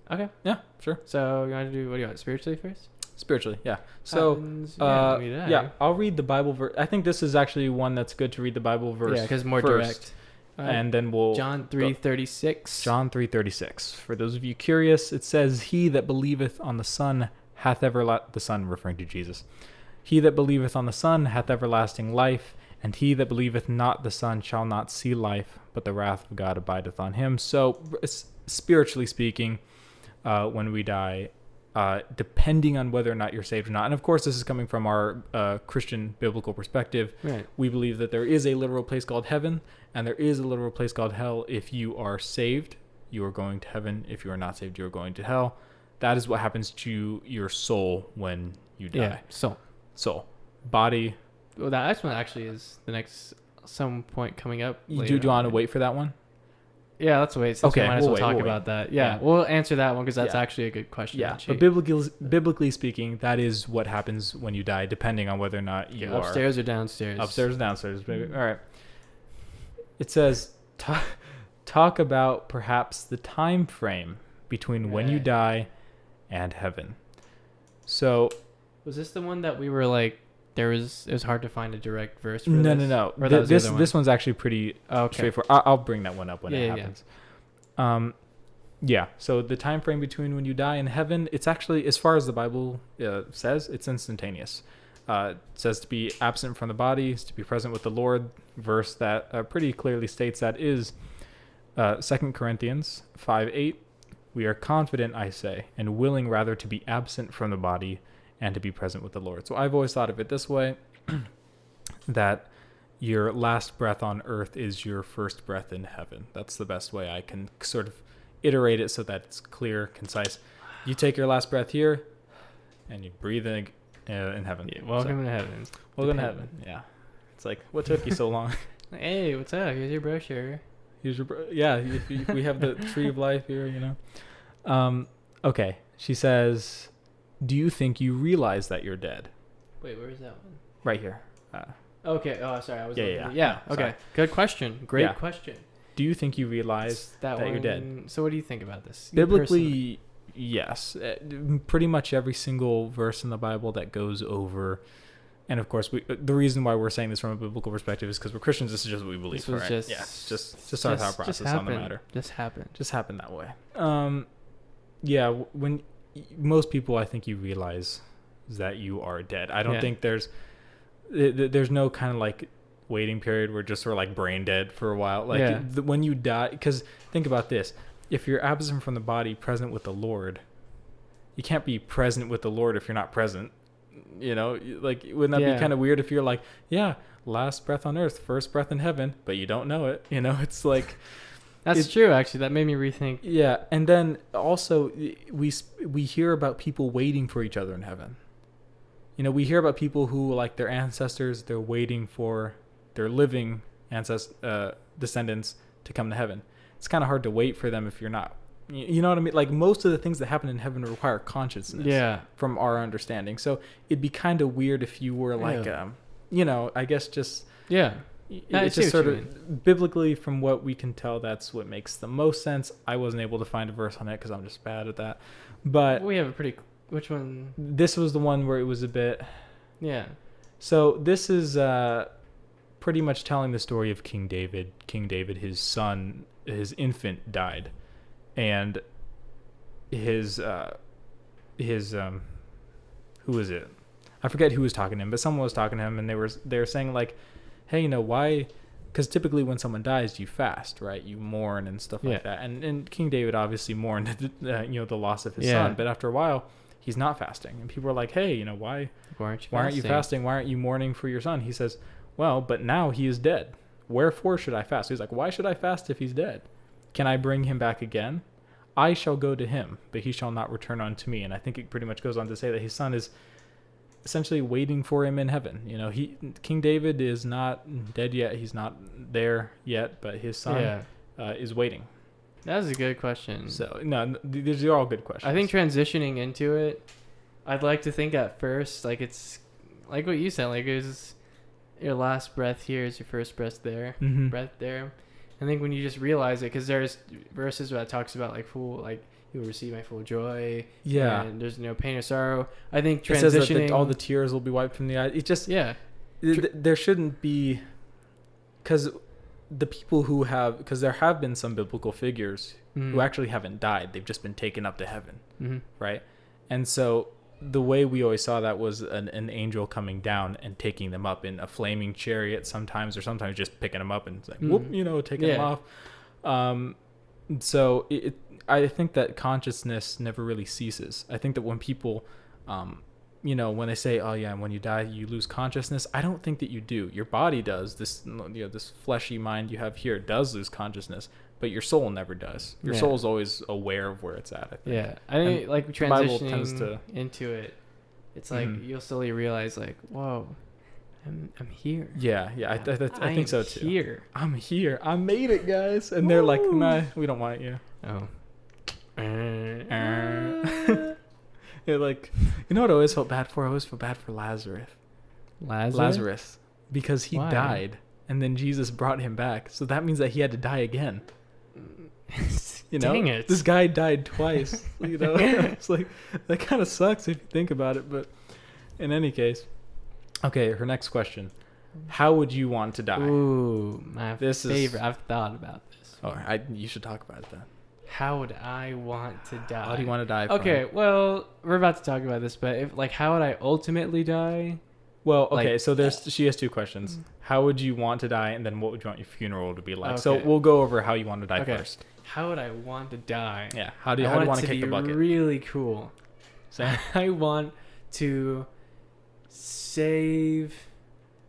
Okay. Yeah, sure. So you want to do, what do you want, spiritually first? Spiritually, yeah. So, I'll read the Bible verse. I think this is actually one that's good to read the Bible verse. Yeah, because more direct. And then we'll John 3:36. John 3:36. For those of you curious, it says, "He that believeth on the Son hath the Son," referring to Jesus. "He that believeth on the Son hath everlasting life, and he that believeth not the Son shall not see life, but the wrath of God abideth on him." So, spiritually speaking, when we die, depending on whether or not you're saved or not, and of course this is coming from our Christian biblical perspective, we believe that there is a literal place called heaven, and there is a literal place called hell. If you are saved, you are going to heaven. If you are not saved, you are going to hell. That is what happens to your soul when you die. Yeah, soul. Body. Well, that one actually is the next some point coming up. Do you want to wait for that one? Yeah, let's wait. Okay, we might as well talk about that. Yeah, we'll answer that one because that's actually a good question. Yeah, but biblically speaking, that is what happens when you die, depending on whether or not you are upstairs or downstairs. Upstairs or downstairs, baby. All right. It says, talk about perhaps the time frame between when you die and heaven. So, was this the one that we were like? It was hard to find a direct verse for No. This one's actually pretty straightforward. I'll bring that one up when it happens. So the time frame between when you die and heaven, it's actually, as far as the Bible says, it's instantaneous. It says to be absent from the body is to be present with the Lord. Verse that pretty clearly states that is 2 Corinthians 5:8. "We are confident, I say, and willing rather to be absent from the body and to be present with the Lord." So I've always thought of it this way, that your last breath on earth is your first breath in heaven. That's the best way I can sort of iterate it so that it's clear, concise. You take your last breath here, and you breathe in heaven. Yeah, welcome to heaven. Welcome to heaven, yeah. It's like, what took you so long? Hey, what's up? Here's your brochure. We have the tree of life here, you know. Okay, she says, "Do you think you realize that you're dead?" Wait, where is that one? Right here. Okay. Oh, sorry. I was. Yeah. Okay. Sorry. Good question. Great question. Do you think you realize that you're dead? So, what do you think about this? Biblically, yes. Pretty much every single verse in the Bible that goes over, and of course, the reason why we're saying this from a biblical perspective is because we're Christians. This is just what we believe. Right? Just our thought process on the matter. Just happened that way. When most people, I think, you realize that you are dead. I don't think there's no kind of like waiting period where just sort of like brain dead for a while. Like when you die, because think about this: if you're absent from the body, present with the Lord, you can't be present with the Lord if you're not present. You know, like wouldn't that be kind of weird if you're like, last breath on earth, first breath in heaven, but you don't know it? You know, it's like. That's true, actually. That made me rethink. Yeah, and then also we hear about people waiting for each other in heaven. You know, we hear about people who, like their ancestors, they're waiting for their living descendants to come to heaven. It's kind of hard to wait for them if you're not. You know what I mean? Like most of the things that happen in heaven require consciousness. From our understanding, so it'd be kind of weird if you were like, I guess just. It's just sort of biblically, from what we can tell, that's what makes the most sense. I wasn't able to find a verse on it because I'm just bad at that. But we have a pretty. Which one? This was the one where it was a bit. Yeah. So this is pretty much telling the story of King David. King David, his son, his infant died, and his who was it? I forget who was talking to him, but someone was talking to him, and they were saying like, hey, why? Because typically when someone dies, you fast, right? You mourn and stuff like that. And King David obviously mourned, the loss of his son. But after a while, he's not fasting, and people are like, hey, why aren't you fasting? Why aren't you mourning for your son? He says, well, but now he is dead. Wherefore should I fast? He's like, why should I fast if he's dead? Can I bring him back again? I shall go to him, but he shall not return unto me. And I think it pretty much goes on to say that his son is essentially waiting for him in heaven. King David is not dead yet. He's not there yet, but his son is waiting. That was a good question. So, no, these are all good questions. I think transitioning into it, I'd like to think at first, like it's like what you said, like it was your last breath here is your first breath there. Breath there. I think when you just realize it, because there's verses where it talks about like you will receive my full joy. Yeah. And there's no pain or sorrow. I think transitioning. It says that all the tears will be wiped from the eyes. It just, there shouldn't be, because the people because there have been some biblical figures who actually haven't died. They've just been taken up to heaven. Right. And so the way we always saw that was an angel coming down and taking them up in a flaming chariot sometimes, or sometimes just picking them up and it's like, whoop, taking them off. So I think that consciousness never really ceases. I think that when people, when they say, oh yeah, when you die, you lose consciousness. I don't think that you do. Your body does. This fleshy mind you have here does lose consciousness, but your soul never does. Your soul is always aware of where it's at, I think. Yeah. I think like transitioning into it, it's like you'll slowly realize like, whoa, I'm here. Yeah. I think so too. Here. I'm here. I made it, guys. And they're like, nah, we don't want you. Oh. You're like, what I always felt bad for? I always felt bad for Lazarus. Lazarus. Because he died, and then Jesus brought him back. So that means that he had to die again. Dang it. This guy died twice. It's like, that kind of sucks if you think about it. But in any case, okay, her next question. How would you want to die? Ooh, my favorite. I've thought about this. Oh, you should talk about it then. How would I want to die? How do you want to die? Okay, well, we're about to talk about this, but how would I ultimately die? Well, okay, so she has two questions. How would you want to die, and then what would you want your funeral to be like? Okay. So we'll go over how you want to die first. How would I want to die? Yeah, how do you want to kick the bucket? Really cool. Same. I want to save.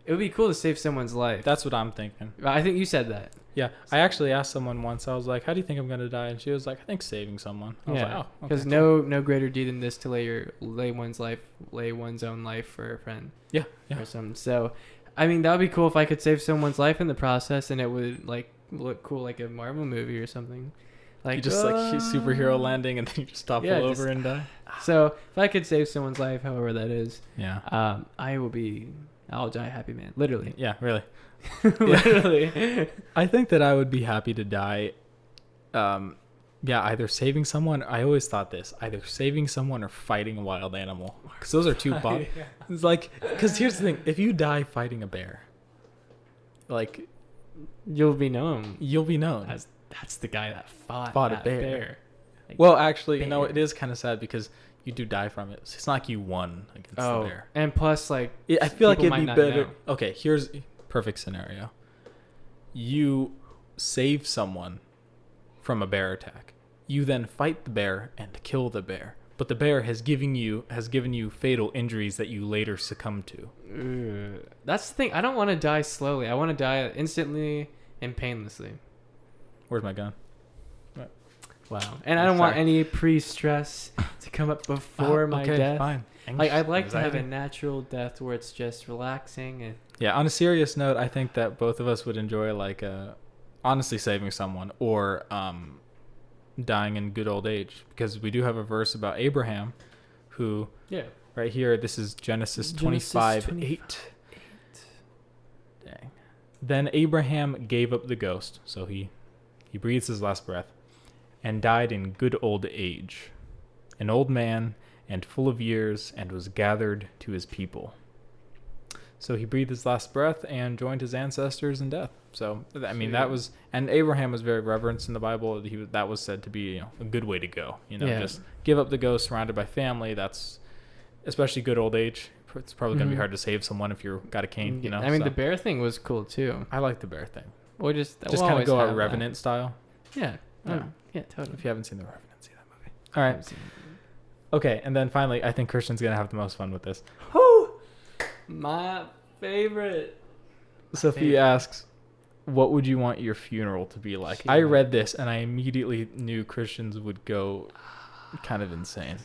It would be cool to save someone's life. That's what I'm thinking. I think you said that. Yeah, I actually asked someone once. I was like, "How do you think I'm gonna die?" And she was like, "I think saving someone." I was like, "Oh, because no greater deed than this to lay one's own life for a friend." Yeah. Or something. So, I mean, that would be cool if I could save someone's life in the process, and it would look cool like a Marvel movie or something. Like you just superhero landing, and then you just topple over and die. So if I could save someone's life, however that is, I'll die happy, man. Literally. Yeah, really. Literally. I think that I would be happy to die. Either saving someone. I always thought this: either saving someone or fighting a wild animal. Because those are two. It's like, because here's the thing: if you die fighting a bear, like, you'll be known. That's the guy that fought a bear. Like, well, actually, no, it is kind of sad because you do die from it. It's not like you won against the bear. And plus, I feel like it'd be better. Okay, here's perfect scenario. You save someone from a bear attack. You then fight the bear and kill the bear. But the bear has given you fatal injuries that you later succumb to. That's the thing. I don't want to die slowly. I want to die instantly and painlessly. Where's my gun? Wow. And I don't want any pre-stress to come up before my death. Fine. I'd like to have a natural death where it's just relaxing. And yeah, on a serious note, I think that both of us would enjoy honestly saving someone or dying in good old age, because we do have a verse about Abraham who right here, this is Genesis 25:8. Dang. Then Abraham gave up the ghost, so he breathes his last breath, and died in good old age, an old man and full of years, and was gathered to his people. So he breathed his last breath and joined his ancestors in death. So, I mean, that was, and Abraham was very reverenced in the Bible. That was said to be, a good way to go. Just give up the ghost, surrounded by family. That's, especially good old age. It's probably going to be hard to save someone if you've got a cane, I mean, the bear thing was cool too. I like the bear thing. Or just kind of go out Revenant style. Yeah. Yeah, totally. If you haven't seen The Revenant, see that movie. All right. Okay, and then finally, I think Christian's going to have the most fun with this. Woo! My favorite. Sophia asks, what would you want your funeral to be like? I read this, and I immediately knew Christians would go kind of insane.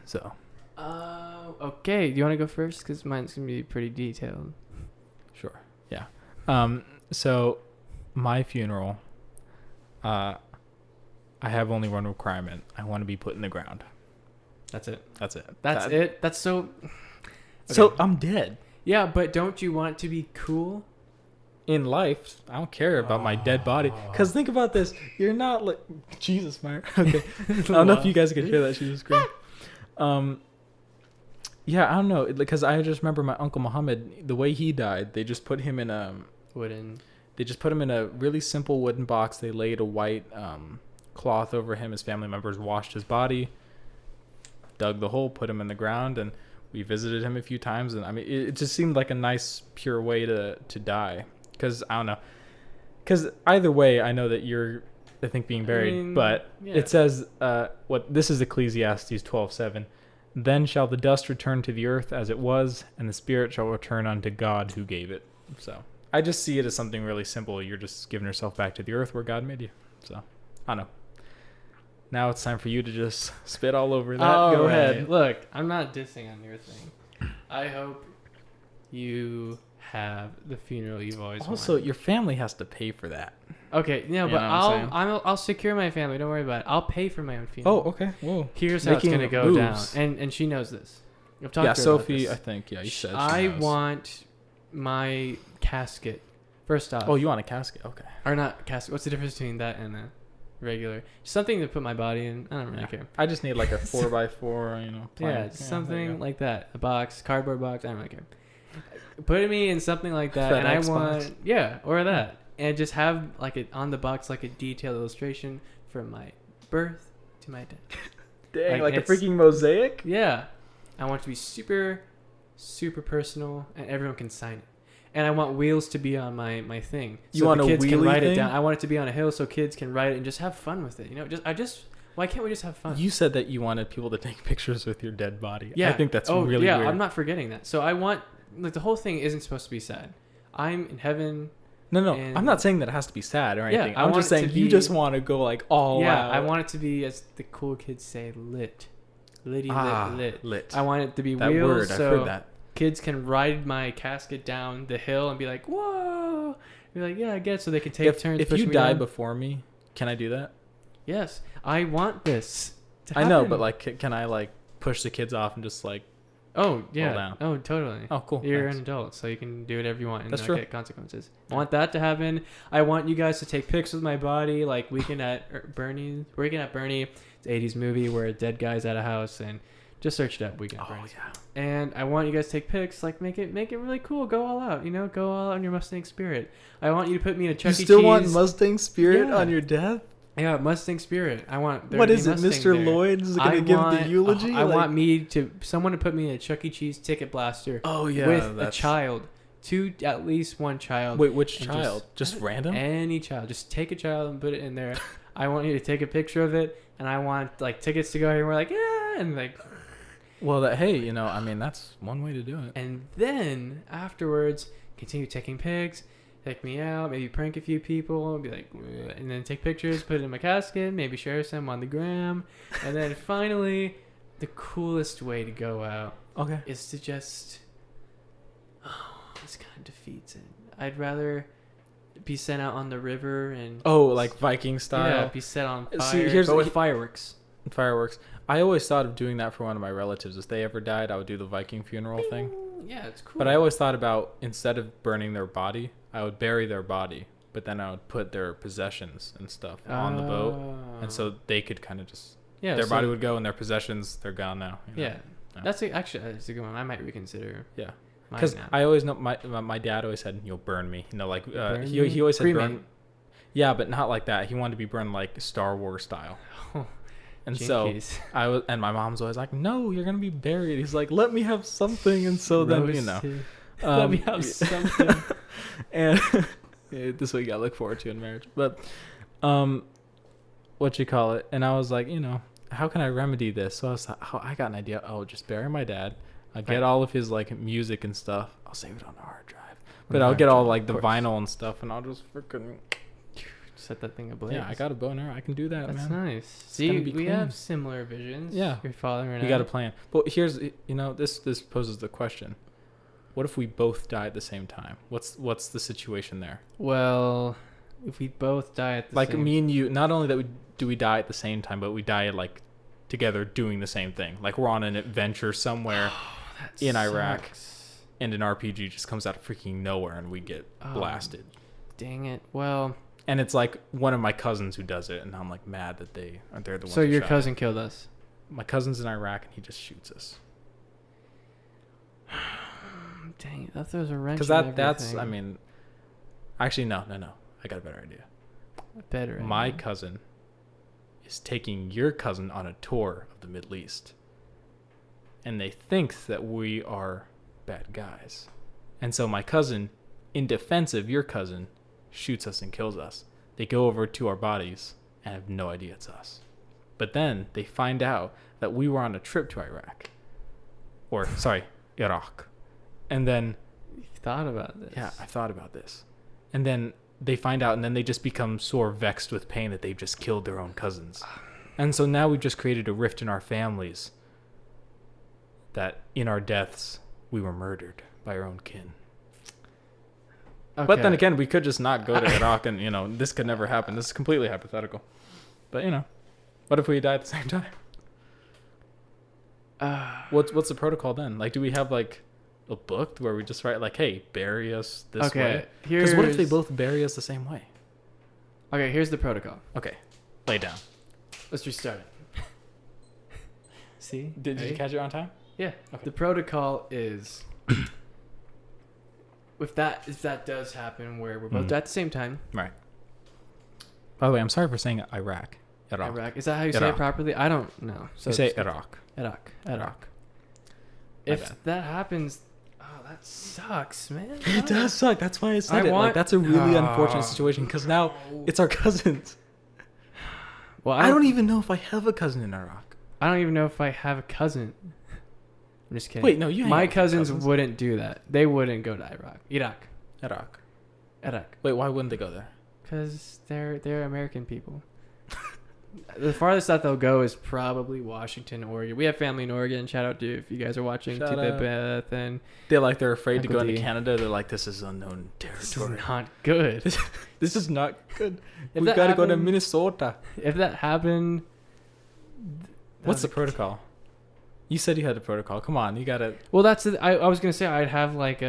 So. Okay. Do you want to go first? Because mine's going to be pretty detailed. Sure. Yeah. So, my funeral, I have only one requirement. I want to be put in the ground. That's it. That's it. That's it. That's so... Okay. So, I'm dead. Yeah, but don't you want it to be cool? In life, I don't care about my dead body. Because think about this. You're not like... Jesus, Myra. Okay. I don't know if you guys could hear that. She was screaming. Yeah, I don't know. Because I just remember my Uncle Muhammad, the way he died, they just put him in a... They just put him in a really simple wooden box. They laid a white cloth over him. His family members washed his body, dug the hole, put him in the ground, and we visited him a few times. And I mean, it just seemed like a nice, pure way to die. Because, I don't know. Because either way, I know that you're, I think, being buried. But it says, this is Ecclesiastes 12:7. Then shall the dust return to the earth as it was, and the spirit shall return unto God who gave it. So I just see it as something really simple. You're just giving yourself back to the earth where God made you. So, I don't know. Now it's time for you to just spit all over that. Go ahead. Look, I'm not dissing on your thing. I hope you have the funeral you've always Also, wanted. your family has to pay for that. Okay, but I'll secure my family. Don't worry about it. I'll pay for my own funeral. Oh, okay. Whoa. Here's how it's gonna go down, and she knows this. I've talked to her Sophie. about this. I think you said. I want my casket. First off. Oh, you want a casket? Okay. Or not casket. What's the difference between that and a regular? Something to put my body in. I don't really care. I just need like a 4x4. Plank. Something like that. A box, cardboard box. I don't really care. Put me in something like that, and I want or that. And just have like it on the box, like a detailed illustration from my birth to my death. Dang, like a freaking mosaic? Yeah. I want it to be super, super personal, and everyone can sign it. And I want wheels to be on my thing. So you want the kids a can write thing? it down. I want it to be on a hill so kids can write it and just have fun with it. Why can't we just have fun? You said that you wanted people to take pictures with your dead body. Yeah. I think that's really weird. I'm not forgetting that. So I want, the whole thing isn't supposed to be sad. I'm in heaven. No, I'm not saying that it has to be sad or anything. Yeah, I'm just saying you just want to go like all out. Yeah, I want it to be, as the cool kids say, lit. Lit. I want it to be that wheels, word. so I've heard that. Kids can ride my casket down the hill and be like, whoa. Be like, yeah, I get it. So they can take turns. If you die before me, can I do that? Yes. I want this to happen. I know, but like, can I like push the kids off and just like... Oh, yeah. Fall down? Oh, totally. Oh, cool. You're an adult, so you can do whatever you want and That's not true. get consequences. I want that to happen. I want you guys to take pics with my body, like Weekend at Bernie. It's an 80s movie where a dead guy's at a house, and just search it up, Weekend at Bernie's. Yeah. And I want you guys to take pics, like make it really cool. Go all out, go all out in your Mustang spirit. I want you to put me in a Chuck E. Cheese. You still want Mustang spirit on your death? Yeah, Mustang spirit. I want. What is it, Mr. Lloyd is going to give the eulogy? I want someone to put me in a Chuck E. Cheese ticket blaster. Oh yeah, with a child, at least one child. Wait, which child? Just random? Any child. Just take a child and put it in there. I want you to take a picture of it, and I want like tickets to go here. And we're like, yeah, and like. Well, I mean, that's one way to do it. And then afterwards, continue taking pics. Take me out, maybe prank a few people, be like, and then take pictures, put it in my casket, maybe share some on the gram, and then finally, the coolest way to go out is to just, this kind of defeats it. I'd rather be sent out on the river and like Viking style. Yeah, be set on fire. See, but with fireworks. I always thought of doing that for one of my relatives. If they ever died, I would do the Viking funeral thing. Yeah, it's cool. But I always thought about, instead of burning their body, I would bury their body, but then I would put their possessions and stuff on the boat, and so they could kind of just their body would go and their possessions they're gone now. You know? Yeah, that's that's a good one. I might reconsider. Yeah, because I always know my dad always said you'll burn me. You know, like he always said burn. Yeah, but not like that. He wanted to be burned like Star Wars style. And so I was, and my mom's always like, "No, you're gonna be buried." He's like, "Let me have something." And so then let me have something. And this is what you gotta look forward to in marriage. But what you call it? And I was like, how can I remedy this? So I got an idea. I'll just bury my dad. I'll get all of his like music and stuff. I'll save it on the hard drive. But I'll get all like the vinyl and stuff, and I'll just freaking set that thing ablaze. Yeah, I got a boner. I can do that, That's man. nice. See, we have similar visions. Yeah. Your father and I. You got a plan. But here's, this poses the question. What if we both die at the same time? What's the situation there? Well, if we both die at the same time. Like me and you, not only that we die at the same time, but we die like together doing the same thing. Like we're on an adventure somewhere in Iraq, and an RPG just comes out of freaking nowhere and we get blasted. Dang it. Well... And it's like one of my cousins who does it, and I'm like mad that they're the ones. So your cousin killed us. My cousin's in Iraq, and he just shoots us. Dang it! That throws a wrench. Because that's actually no. I got a better idea. My cousin is taking your cousin on a tour of the Middle East, and they think that we are bad guys, and so my cousin, in defense of your cousin, shoots us and kills us. They go over to our bodies and have no idea it's us. But then they find out that we were on a trip to Iraq. Iraq. And then... You thought about this. Yeah, I thought about this. And then they find out, and then they just become sore vexed with pain that they've just killed their own cousins. And so now we've just created a rift in our families that in our deaths, we were murdered by our own kin. Okay. But then again, we could just not go to Iraq, and this could never happen. This is completely hypothetical. But what if we die at the same time? What's the protocol then? Like, do we have like a book where we just write like, "Hey, bury us this way"? Because what if they both bury us the same way? Okay, here's the protocol. Okay, lay down. Let's restart it. See? Did you catch it on time? Yeah. Okay. The protocol is. If that does happen, where we're both at the same time, right? By the way, I'm sorry for saying Iraq. Iraq. Is that how you say it properly? I don't know. So you say Iraq. Iraq. If that happens, that sucks, man. It does suck. That's why I said it. Like that's a really unfortunate situation because now it's our cousins. Well, I don't even know if I have a cousin in Iraq. I don't even know if I have a cousin. I'm just kidding. Wait, no, my cousins wouldn't do that. They wouldn't go to Iraq. Wait, why wouldn't they go there? Because they're American people. The farthest that they'll go is probably Washington, Oregon. We have family in Oregon. Shout out to if you guys are watching. To the Beth and they're afraid to go into Canada. They're like, this is unknown territory. This is not good. This is not good. We've got to go to Minnesota. If that happened, what's the protocol? You said you had a protocol. Come on, you gotta. Well, that's it. I was gonna say I'd have like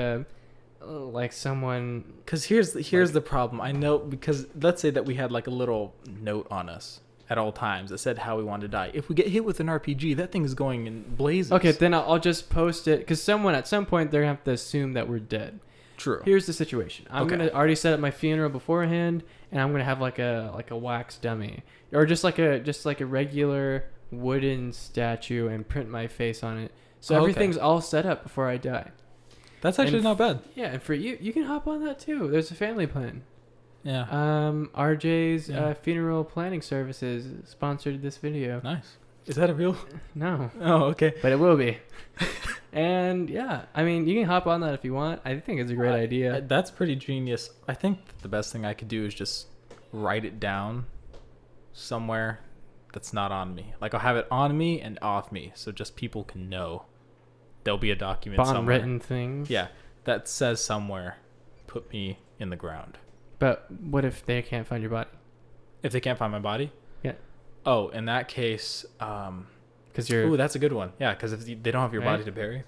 someone. Because here's the problem. I know because let's say that we had like a little note on us at all times that said how we wanted to die. If we get hit with an RPG, that thing is going in blazes. Okay, then I'll just post it because someone at some point they're gonna have to assume that we're dead. True. Here's the situation. I'm gonna already set up my funeral beforehand, and I'm gonna have like a wax dummy or just like a regular wooden statue and print my face on it. So everything's all set up before I die. That's actually not bad. Yeah, and for you can hop on that too. There's a family plan. Yeah. RJ's funeral planning services sponsored this video. Nice. Is that a real? No. Oh, okay. But it will be. And yeah, I mean, you can hop on that if you want. I think it's a great idea. That's pretty genius. I think the best thing I could do is just write it down somewhere that's not on me. Like I'll have it on me and off me, so just people can know. There'll be a document somewhere. Written things. Yeah, that says somewhere, put me in the ground. But what if they can't find your body? If they can't find my body? Yeah. Oh, in that case, because you're. Ooh, that's a good one. Yeah, because if they don't have your body to bury.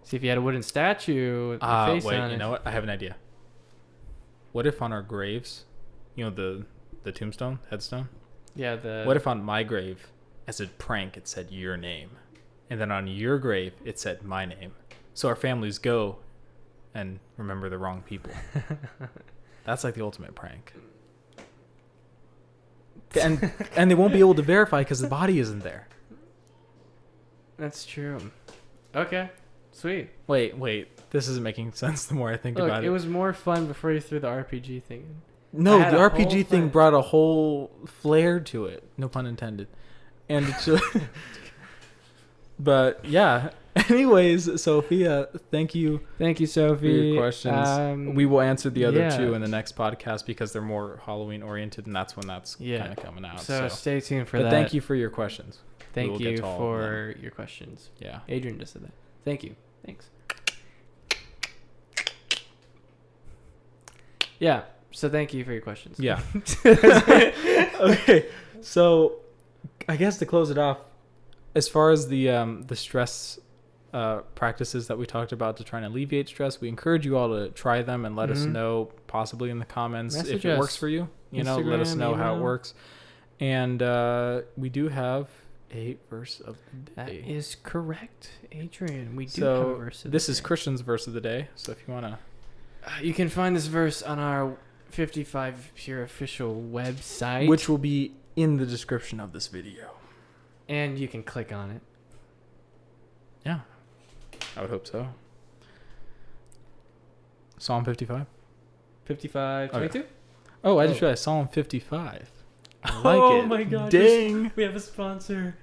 See, if you had a wooden statue with your face on it. You know what? I have an idea. what if on our graves, the tombstone, headstone? Yeah, what if on my grave, as a prank, it said your name, and then on your grave it said my name, so our families go and remember the wrong people. That's like the ultimate prank. And they won't be able to verify because the body isn't there. That's true. Okay, sweet. Wait. This isn't making sense the more I think about it. It was more fun before you threw the RPG thing in. No, the RPG thing brought a whole flair to it. No pun intended. And it's just... But yeah. Anyways, Sophia, thank you. Thank you, Sophie. For your questions. We will answer the other two in the next podcast because they're more Halloween oriented, and that's when that's kind of coming out. So stay tuned for that. But thank you for your questions. Thank you for your questions. Yeah. Adrian just said that. Thank you. Thanks. Yeah. So thank you for your questions. Yeah. Okay. So I guess to close it off, as far as the stress practices that we talked about to try and alleviate stress, we encourage you all to try them and let us know, possibly in the comments, if it works for you. Instagram, let us know how it works. And we do have a verse of the day. That is correct, Adrian. We do have a verse of the day. This is Christian's verse of the day. So if you want to... you can find this verse on our 55 Pure official website, which will be in the description of this video. And you can click on it. Yeah. I would hope so. Psalm 55? 55, 22? Okay. Oh, I just realized Psalm 55. I like it. Oh my god. Dang. We have a sponsor.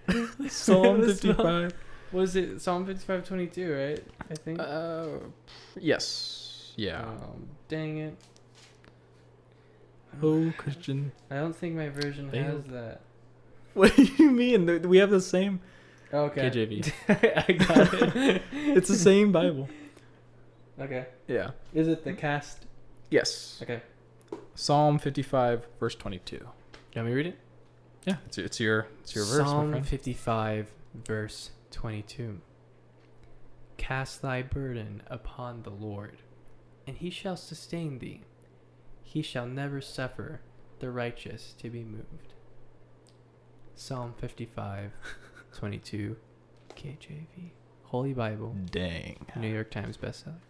Psalm 55. Was it Psalm 55, 22, right? I think. Yes. Yeah. Dang it. Oh, Christian. I don't think my version has that. What do you mean? We have the same okay. KJV. I got it. It's the same Bible. Okay. Yeah. Is it the cast? Yes. Okay. Psalm 55, verse 22. You want me to read it? Yeah, it's your verse, Psalm my friend. 55, verse 22. Cast thy burden upon the Lord, and he shall sustain thee. He shall never suffer the righteous to be moved. Psalm 55, 22, KJV. Holy Bible. Dang. New York Times bestseller.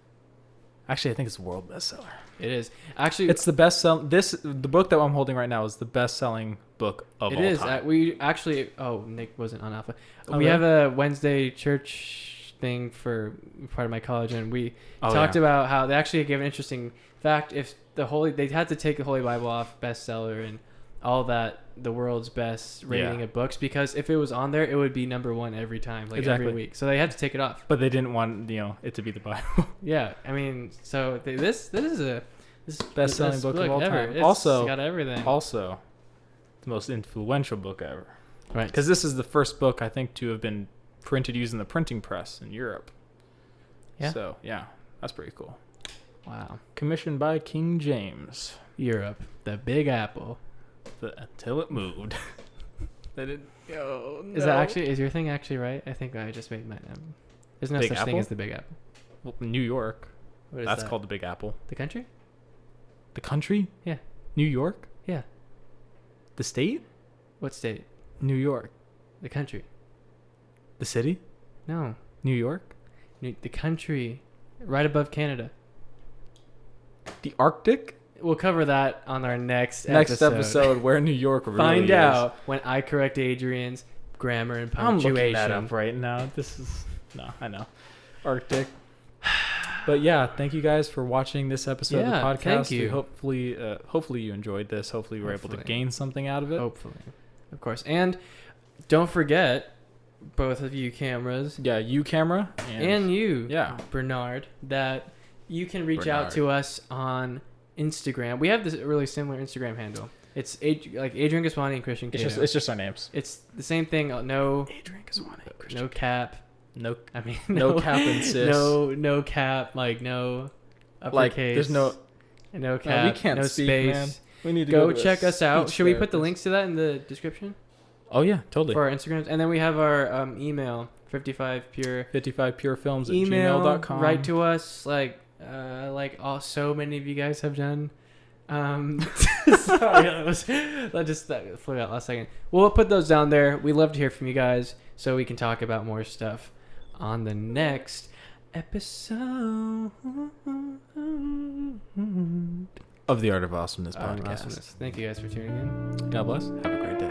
Actually, I think it's a world bestseller. It is. Actually, it's the best the book that I'm holding right now is the best-selling book of all time. We actually... Oh, Nick wasn't on Alpha. Oh, we really? have a Wednesday church thing for part of my college, and we talked about how they actually gave an interesting fact. If they had to take the Holy Bible off bestseller and all that, the world's best rating of books, because if it was on there, it would be number one every time, every week. So they had to take it off. But they didn't want it to be the Bible. Yeah, I mean, so this is best-selling book of all ever. time. It's also got everything. Also, the most influential book ever. Right. Because this is the first book I think to have been printed using the printing press in Europe. Yeah. So yeah, that's pretty cool. Wow. Commissioned by King James. Europe, the Big Apple. Until it moved. Is your thing actually right? I think I just made mine up. There's no such thing as the Big Apple. Well, New York. That's called the Big Apple. The country? The country? Yeah. New York? Yeah. The state? What state? New York. The country. The city? No. New York? The country. Right above Canada. The Arctic? We'll cover that on our next episode where New York really Find out when I correct Adrian's grammar and punctuation. I'm looking that up right now. I know. Arctic. But yeah, thank you guys for watching this episode of the podcast. Thank you. Hopefully you enjoyed this. Hopefully we were able to gain something out of it. Hopefully. Of course. And don't forget, both of you cameras. Yeah, you camera. And you, yeah, Bernard, that you can reach out to us on Instagram. We have this really similar Instagram handle. It's Adrian Kiswani and Christian Caito. It's just our names. It's the same thing. No Adrian Kiswani, Christian no cap. No, I mean no cap and sis. No cap. No uppercase. There's no cap. We can't no speak, space. man. We need to go check us out. Should we put the links to that in the description? Oh yeah, totally. For our Instagrams, and then we have our email 55purefilms gmail.com. Write to us so many of you guys have done. Sorry, that just flew out last second. We'll put those down there. We love to hear from you guys so we can talk about more stuff on the next episode of the Art of Awesomeness podcast. Thank you guys for tuning in. God bless. Have a great day.